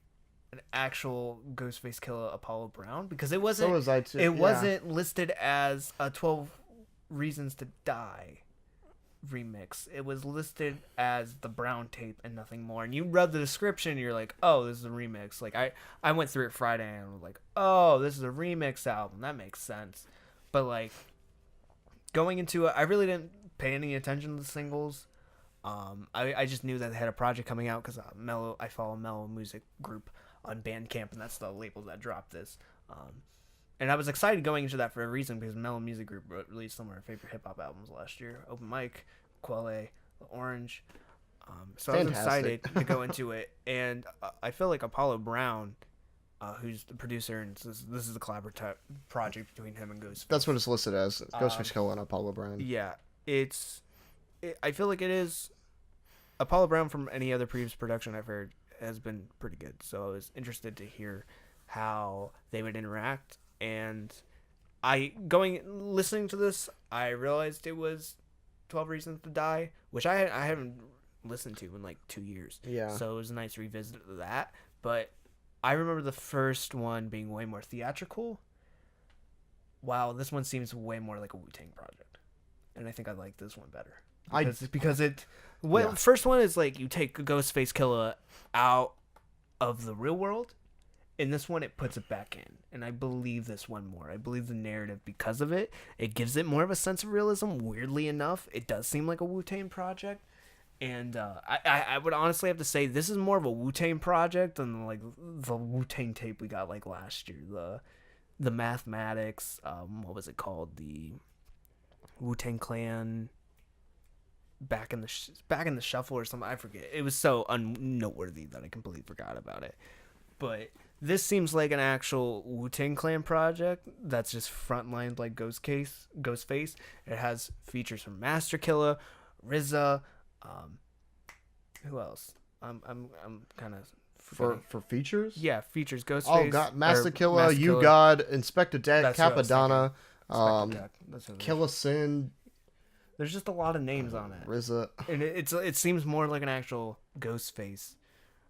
an actual Ghostface Killer Apollo Brown, because it wasn't. So was I too. It wasn't listed as a 12 Reasons to Die remix. It was listed as the Brown tape and nothing more. And you read the description, and you're like, oh, this is a remix. Like I went through it Friday and was like, oh, this is a remix album. That makes sense. But like going into it, I really didn't pay any attention to the singles. I just knew that they had a project coming out because I follow Mellow Music Group on Bandcamp, and that's the label that dropped this. And I was excited going into that for a reason, because Mellow Music Group released some of our favorite hip-hop albums last year. Open Mic, Quelle, Orange. So I was excited to go into it. And I feel like Apollo Brown, who's the producer, and this is a collaborative project between him and Ghostface. That's what it's listed as. Ghostface Killer and Apollo Brown. Yeah. I feel like it is... Apollo Brown, from any other previous production I've heard, has been pretty good. So I was interested to hear how they would interact. And listening to this, I realized it was 12 Reasons to Die, which I haven't listened to in like 2 years. Yeah. So it was a nice revisit of that. But I remember the first one being way more theatrical. Wow, this one seems way more like a Wu-Tang project. And I think I like this one better. First one is like you take Ghostface Killer out of the real world. In this one, it puts it back in. And I believe this one more. I believe the narrative because of it. It gives it more of a sense of realism. Weirdly enough, it does seem like a Wu-Tang project. And I would honestly have to say this is more of a Wu-Tang project than like the Wu-Tang tape we got like last year. The Mathematics, what was it called? The Wu-Tang Clan back in the shuffle or something. I forget. It was so unnoteworthy that I completely forgot about it. But this seems like an actual Wu-Tang Clan project that's just frontlined like Ghostface. It has features from Master Killer, RZA, who else? I'm kind of for features. Yeah, features Ghostface. Oh God, Master Killer, You God, Inspector Capadonna, Killer Sin. There's just a lot of names on it. RZA. And it seems more like an actual Ghostface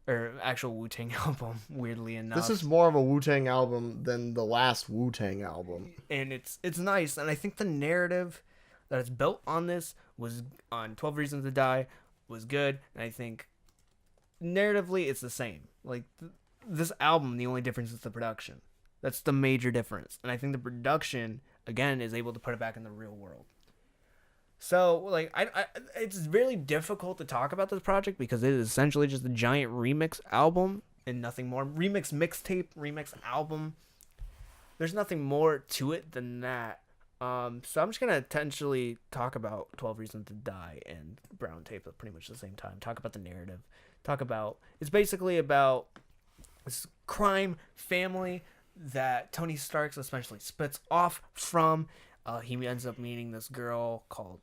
or actual Wu-Tang album, weirdly enough. This is more of a Wu-Tang album than the last Wu-Tang album. And it's nice, and I think the narrative that is built on this was on 12 Reasons to Die was good, and I think narratively it's the same. Like this album, the only difference is the production. That's the major difference. And I think the production again is able to put it back in the real world. So, like, it's really difficult to talk about this project because it is essentially just a giant remix album and nothing more. Remix mixtape, remix album. There's nothing more to it than that. So I'm just going to potentially talk about 12 Reasons to Die and Brown Tape at pretty much the same time. Talk about the narrative. It's basically about this crime family that Tony Starks essentially splits off from. He ends up meeting this girl called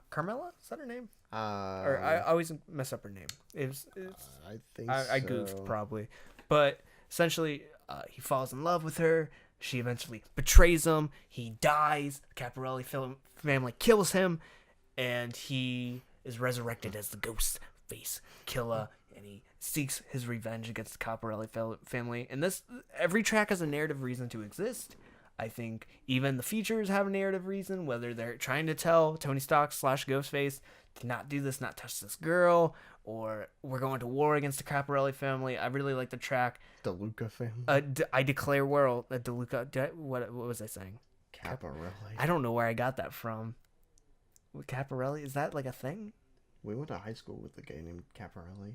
Carmela. Is that her name? Or I always mess up her name. I think I goofed probably, but essentially, he falls in love with her. She eventually betrays him. He dies. The Caparelli family kills him, and he is resurrected as the Ghostface Killer. And he seeks his revenge against the Caparelli family. And every track has a narrative reason to exist. I think even the features have a narrative reason, whether they're trying to tell Tony Stark / Ghostface to not do this, not touch this girl, or we're going to war against the Caparelli family. I really like the track. DeLuca family? I declare war. DeLuca. What was I saying? Caparelli. I don't know where I got that from. Caparelli? Is that like a thing? We went to high school with a guy named Caparelli.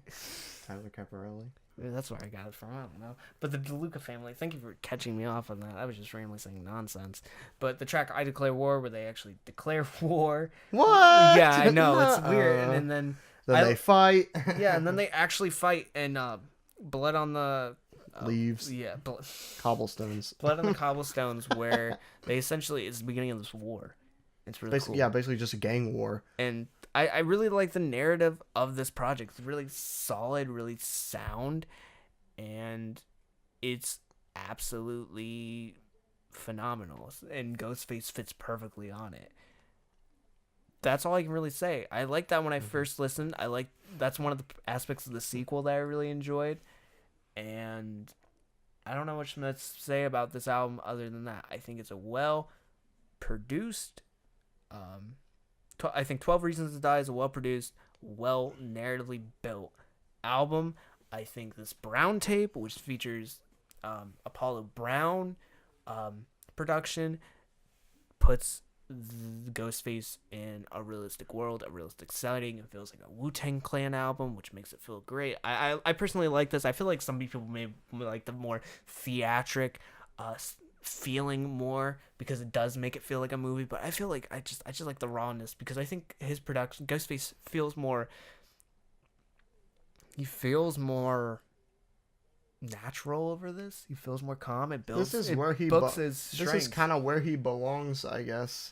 Tyler Caparelli. That's where I got it from. I don't know. But the DeLuca family, thank you for catching me off on that. I was just randomly saying nonsense. But the track I Declare War, where they actually declare war. What? Yeah, I know. It's weird. And then they fight. Yeah, and then they actually fight, and blood on the leaves, Yeah, cobblestones. Blood on the Cobblestones, where they essentially it's the beginning of this war. It's really Basically, cool. yeah, basically just a gang war. And I really like the narrative of this project. It's really solid, really sound, and it's absolutely phenomenal. And Ghostface fits perfectly on it. That's all I can really say. I liked that when I first listened. That's one of the aspects of the sequel that I really enjoyed. And I don't know much to say about this album other than that. I think it's a well produced. I think 12 Reasons to Die is a well produced, well narratively built album. I think this Brown tape, which features Apollo Brown production, puts the Ghostface in a realistic world, a realistic setting. It feels like a Wu-Tang Clan album, which makes it feel great. I personally like this. I feel like some people may like the more theatric feeling more because it does make it feel like a movie, but I feel like I just like the rawness because I think his production, Ghostface, feels more natural over this. He feels more calm. It builds. This is where he books his strengths. This is kind of where he belongs, I guess.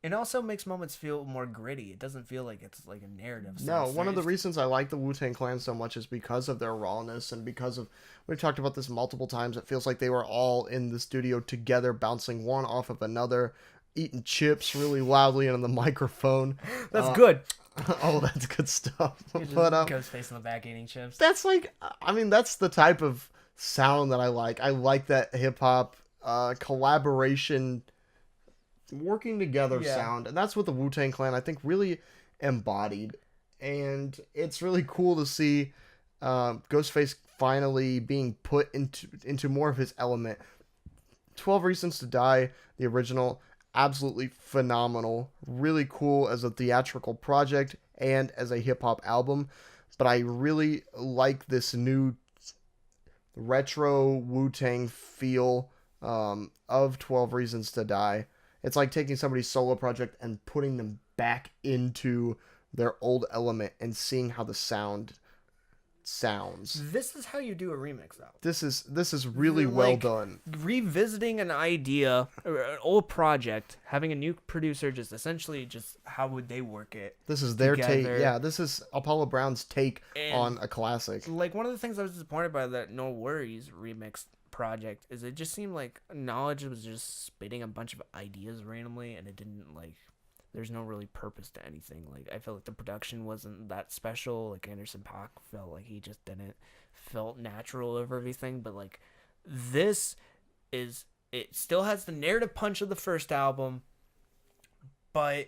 It also makes moments feel more gritty. It doesn't feel like it's like a narrative. No, one of the reasons I like the Wu-Tang Clan so much is because of their rawness and because of, we've talked about this multiple times, it feels like they were all in the studio together, bouncing one off of another, eating chips really loudly into the microphone. That's good. Oh, that's good stuff. But Ghostface in the back eating chips. That's like, I mean, that's the type of sound that I like. I like that hip-hop collaboration, working together sound, and that's what the Wu-Tang Clan I think really embodied. And it's really cool to see Ghostface finally being put into more of his element. 12 Reasons to Die, the original, absolutely phenomenal, really cool as a theatrical project and as a hip-hop album, but I really like this new retro Wu-Tang feel of 12 Reasons to Die. It's like taking somebody's solo project and putting them back into their old element and seeing how the sound sounds. This is how you do a remix album. This is really well done. Revisiting an idea or an old project, having a new producer, just essentially just how would they work it. This is their take. Yeah, this is Apollo Brown's take on a classic. Like, one of the things I was disappointed by that No Worries remix project is it just seemed like Knowledge was just spitting a bunch of ideas randomly, and it didn't, like, there's no really purpose to anything. Like, I felt like the production wasn't that special. Like, Anderson .Paak felt like he just felt natural over everything. But, like, this is, it still has the narrative punch of the first album, but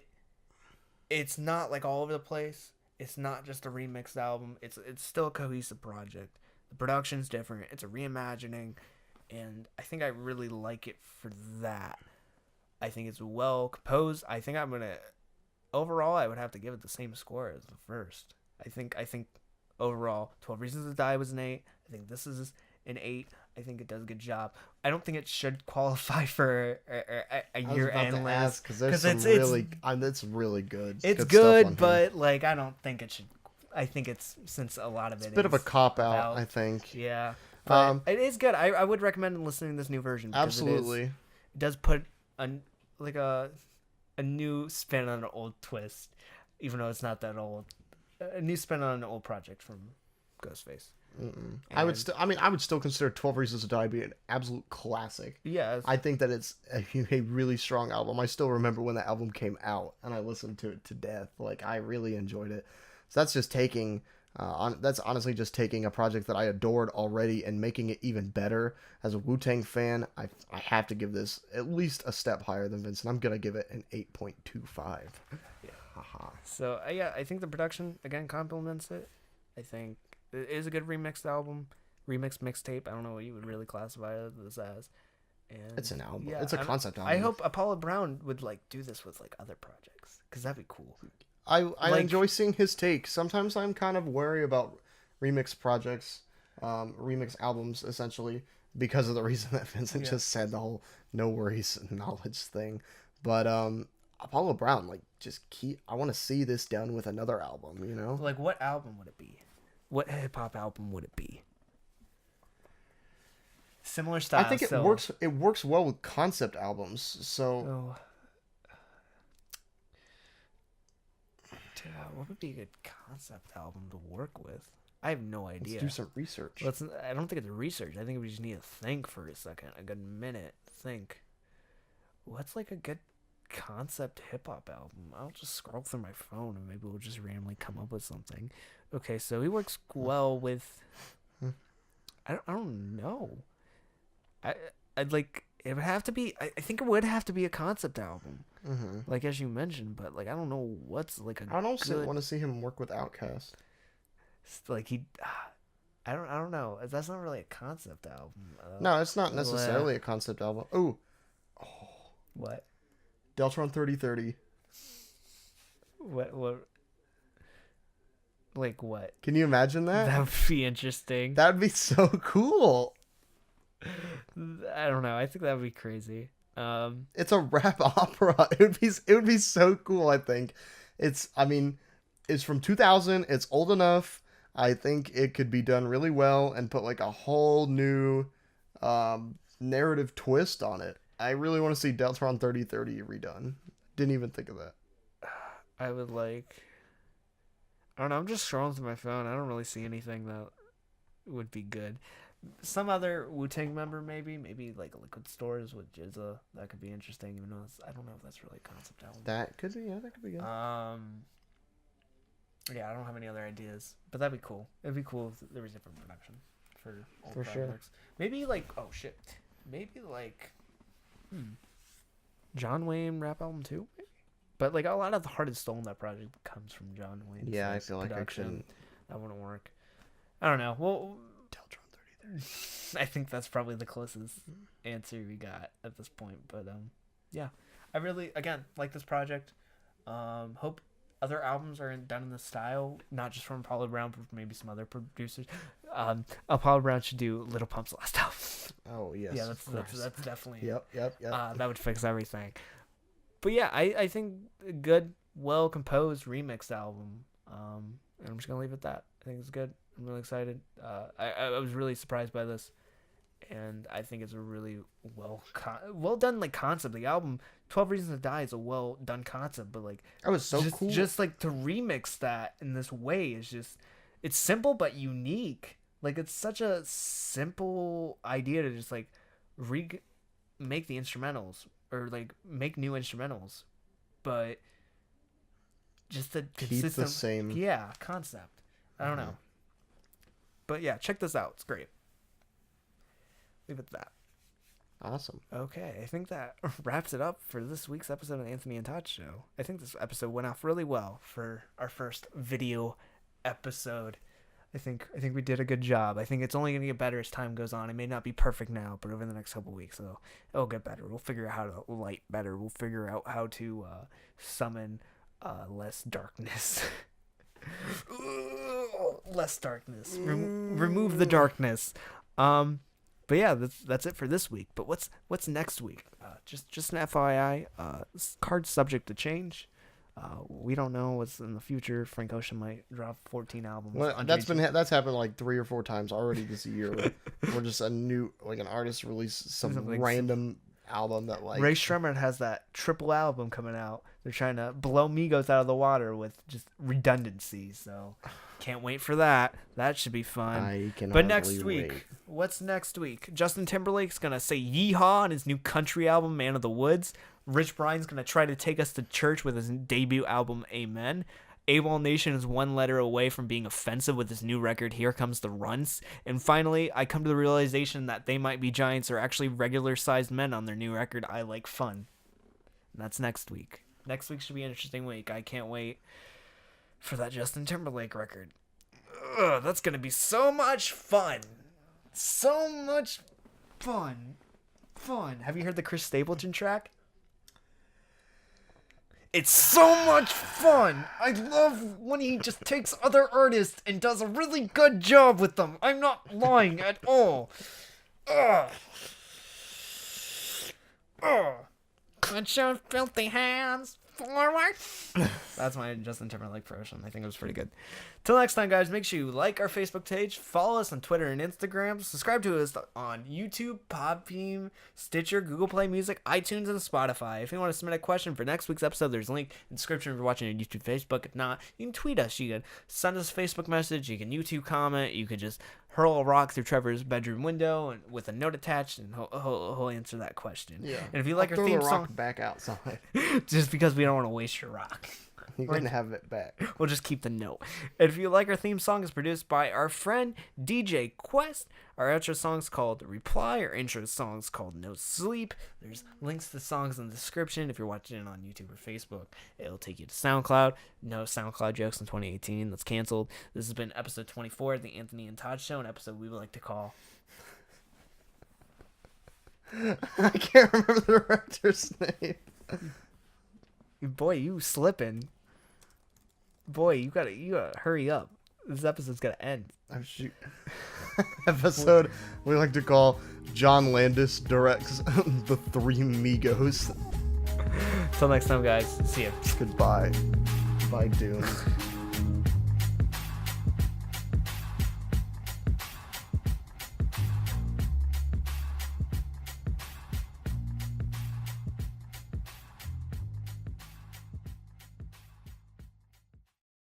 it's not, like, all over the place. It's not just a remixed album. It's still a cohesive project. The production's different. It's a reimagining, and I think I really like it for that. I think it's well composed. I think overall I would have to give it the same score as the first. I think overall 12 Reasons to Die was an 8. I think this is an 8. I think it does a good job. I don't think it should qualify for a year-end list because it's really good. It's good, but like I don't think it should. I think it's, since a lot of it is a bit of a cop out, I think. Yeah, but it is good. I would recommend listening to this new version. Absolutely, it does put a new spin on an old twist, even though it's not that old. A new spin on an old project from Ghostface. I would still consider 12 Reasons to Die to be an absolute classic. Yeah, I think that it's a really strong album. I still remember when the album came out, and I listened to it to death. Like, I really enjoyed it. So that's just taking, that's honestly just taking a project that I adored already and making it even better. As a Wu-Tang fan, I have to give this at least a step higher than Vincent. I'm gonna give it an 8.25. Yeah. So yeah, I think the production again complements it. I think it is a good remixed album, remixed mixtape. I don't know what you would really classify this as. And it's an album. Yeah, it's a concept album. I hope Apollo Brown would like do this with like other projects, because that'd be cool. I enjoy seeing his take. Sometimes I'm kind of wary about remix projects, remix albums, essentially, because of the reason that Vincent just said, the whole No Worries Knowledge thing. But Apollo Brown, like, I want to see this done with another album, you know? Like, what album would it be? What hip-hop album would it be? Similar style. I think it works. It works well with concept albums. So, what would be a good concept album to work with? I have no idea. let's do some research. I don't think it's research. I think we just need to think for a second, a good minute. Think. What's like a good concept hip hop album? I'll just scroll through my phone and maybe we'll just randomly come up with something. Okay, so he works well with. I don't know. I'd like it would have to be. I think it would have to be a concept album, like as you mentioned. But like I don't know what's like a. I also want to see him work with Outkast. Like I don't know. That's not really a concept album. No, it's not necessarily a concept album. Oh, what? Deltron 3030. What? Like what? Can you imagine that? That would be interesting. That'd be so cool. I don't know. I think that would be crazy. It's a rap opera. It would be so cool. I think it's from 2000. It's old enough. I think it could be done really well and put like a whole new narrative twist on it. I really want to see Deltron 3030 redone. Didn't even think of that. I would like. I don't know. I'm just scrolling through my phone. I don't really see anything that would be good. Some other Wu-Tang member, maybe like Liquid Stores with Jizza. That could be interesting. Even though I don't know if that's really a concept album. That could be. Yeah, that could be good. Yeah, I don't have any other ideas, but that'd be cool. It'd be cool if there was different production for all For sure. projects. Maybe like maybe like John Wayne rap album too. Maybe? But like a lot of the heart and soul in that project comes from John Wayne. Yeah, I feel like production. I couldn't. That wouldn't work. I don't know. Well, Deltron 3030. I think that's probably the closest answer we got at this point. But yeah, I really again like this project. Hope other albums are done in this style, not just from Apollo Brown, but maybe some other producers. Apollo Brown should do Little Pump's last album. Oh yes. Yeah, that's definitely. Yep. That would fix everything. But yeah, I think a good, well composed remix album. And I'm just gonna leave it at that. I think it's good. I'm really excited. I was really surprised by this, and I think it's a really well done like concept. The album 12 Reasons to Die is a well done concept, but like That was so cool. Just like to remix that in this way is just it's simple but unique. Like it's such a simple idea to just like make the instrumentals or like make new instrumentals, but just the consistent the same concept. I don't know. But yeah, check this out. It's great. Leave it at that. Awesome. Okay, I think that wraps it up for this week's episode of Anthony and Todd Show. I think this episode went off really well for our first video episode. I think we did a good job. I think it's only going to get better as time goes on. It may not be perfect now, but over the next couple weeks, it'll get better. We'll figure out how to light better. We'll figure out how to summon less darkness. Less darkness. Remove the darkness. But yeah, that's it for this week. But what's next week? Just an FYI. Card's subject to change. We don't know what's in the future. Frank Ocean might drop 14 albums. Well, that's happened like 3 or 4 times already this year. Where just an artist releases some random album that like Ray Shremmerd has that triple album coming out. They're trying to blow Migos out of the water with just redundancy. So can't wait for that. That should be fun. But next week, what's next week? Justin Timberlake's gonna say yeehaw on his new country album, Man of the Woods. Rich Brian's gonna try to take us to church with his debut album, Amen. AWOL Nation is one letter away from being offensive with his new record, Here Comes the Runts. And finally, I come to the realization that They Might Be Giants are actually regular-sized men on their new record, I Like Fun. And that's next week. Next week should be an interesting week. I can't wait for that Justin Timberlake record. That's going to be so much fun. So much fun. Have you heard the Chris Stapleton track? It's so much fun. I love when he just takes other artists and does a really good job with them. I'm not lying at all. Put your filthy hands forward. That's my Justin Timberlake version. I think it was pretty good. Till next time, guys, make sure you like our Facebook page, follow us on Twitter and Instagram, subscribe to us on YouTube, Podbean, Stitcher, Google Play Music, iTunes, and Spotify. If you want to submit a question for next week's episode, there's a link in the description if you're watching on YouTube, Facebook. If not, you can tweet us. You can send us a Facebook message. You can YouTube comment. You could just hurl a rock through Trevor's bedroom window and with a note attached, and he'll answer that question. Yeah. And if you like I'll our throw theme the song, rock back outside. just because we don't want to waste your rock. You can have it back. We'll just keep the note. And if you like our theme song, is produced by our friend DJ Quest. Our outro song's called Reply. Our intro song's called No Sleep. There's links to songs in the description. If you're watching it on YouTube or Facebook, it'll take you to SoundCloud. No SoundCloud jokes in 2018. That's canceled. This has been episode 24 of the Anthony and Todd Show, an episode we would like to call... I can't remember the director's name. Boy, you slipping. Boy, you gotta hurry up. This episode's gonna end. I'm shoot. Episode we like to call John Landis directs the Three Migos. Till next time, guys. See ya. Goodbye. Bye, Dune.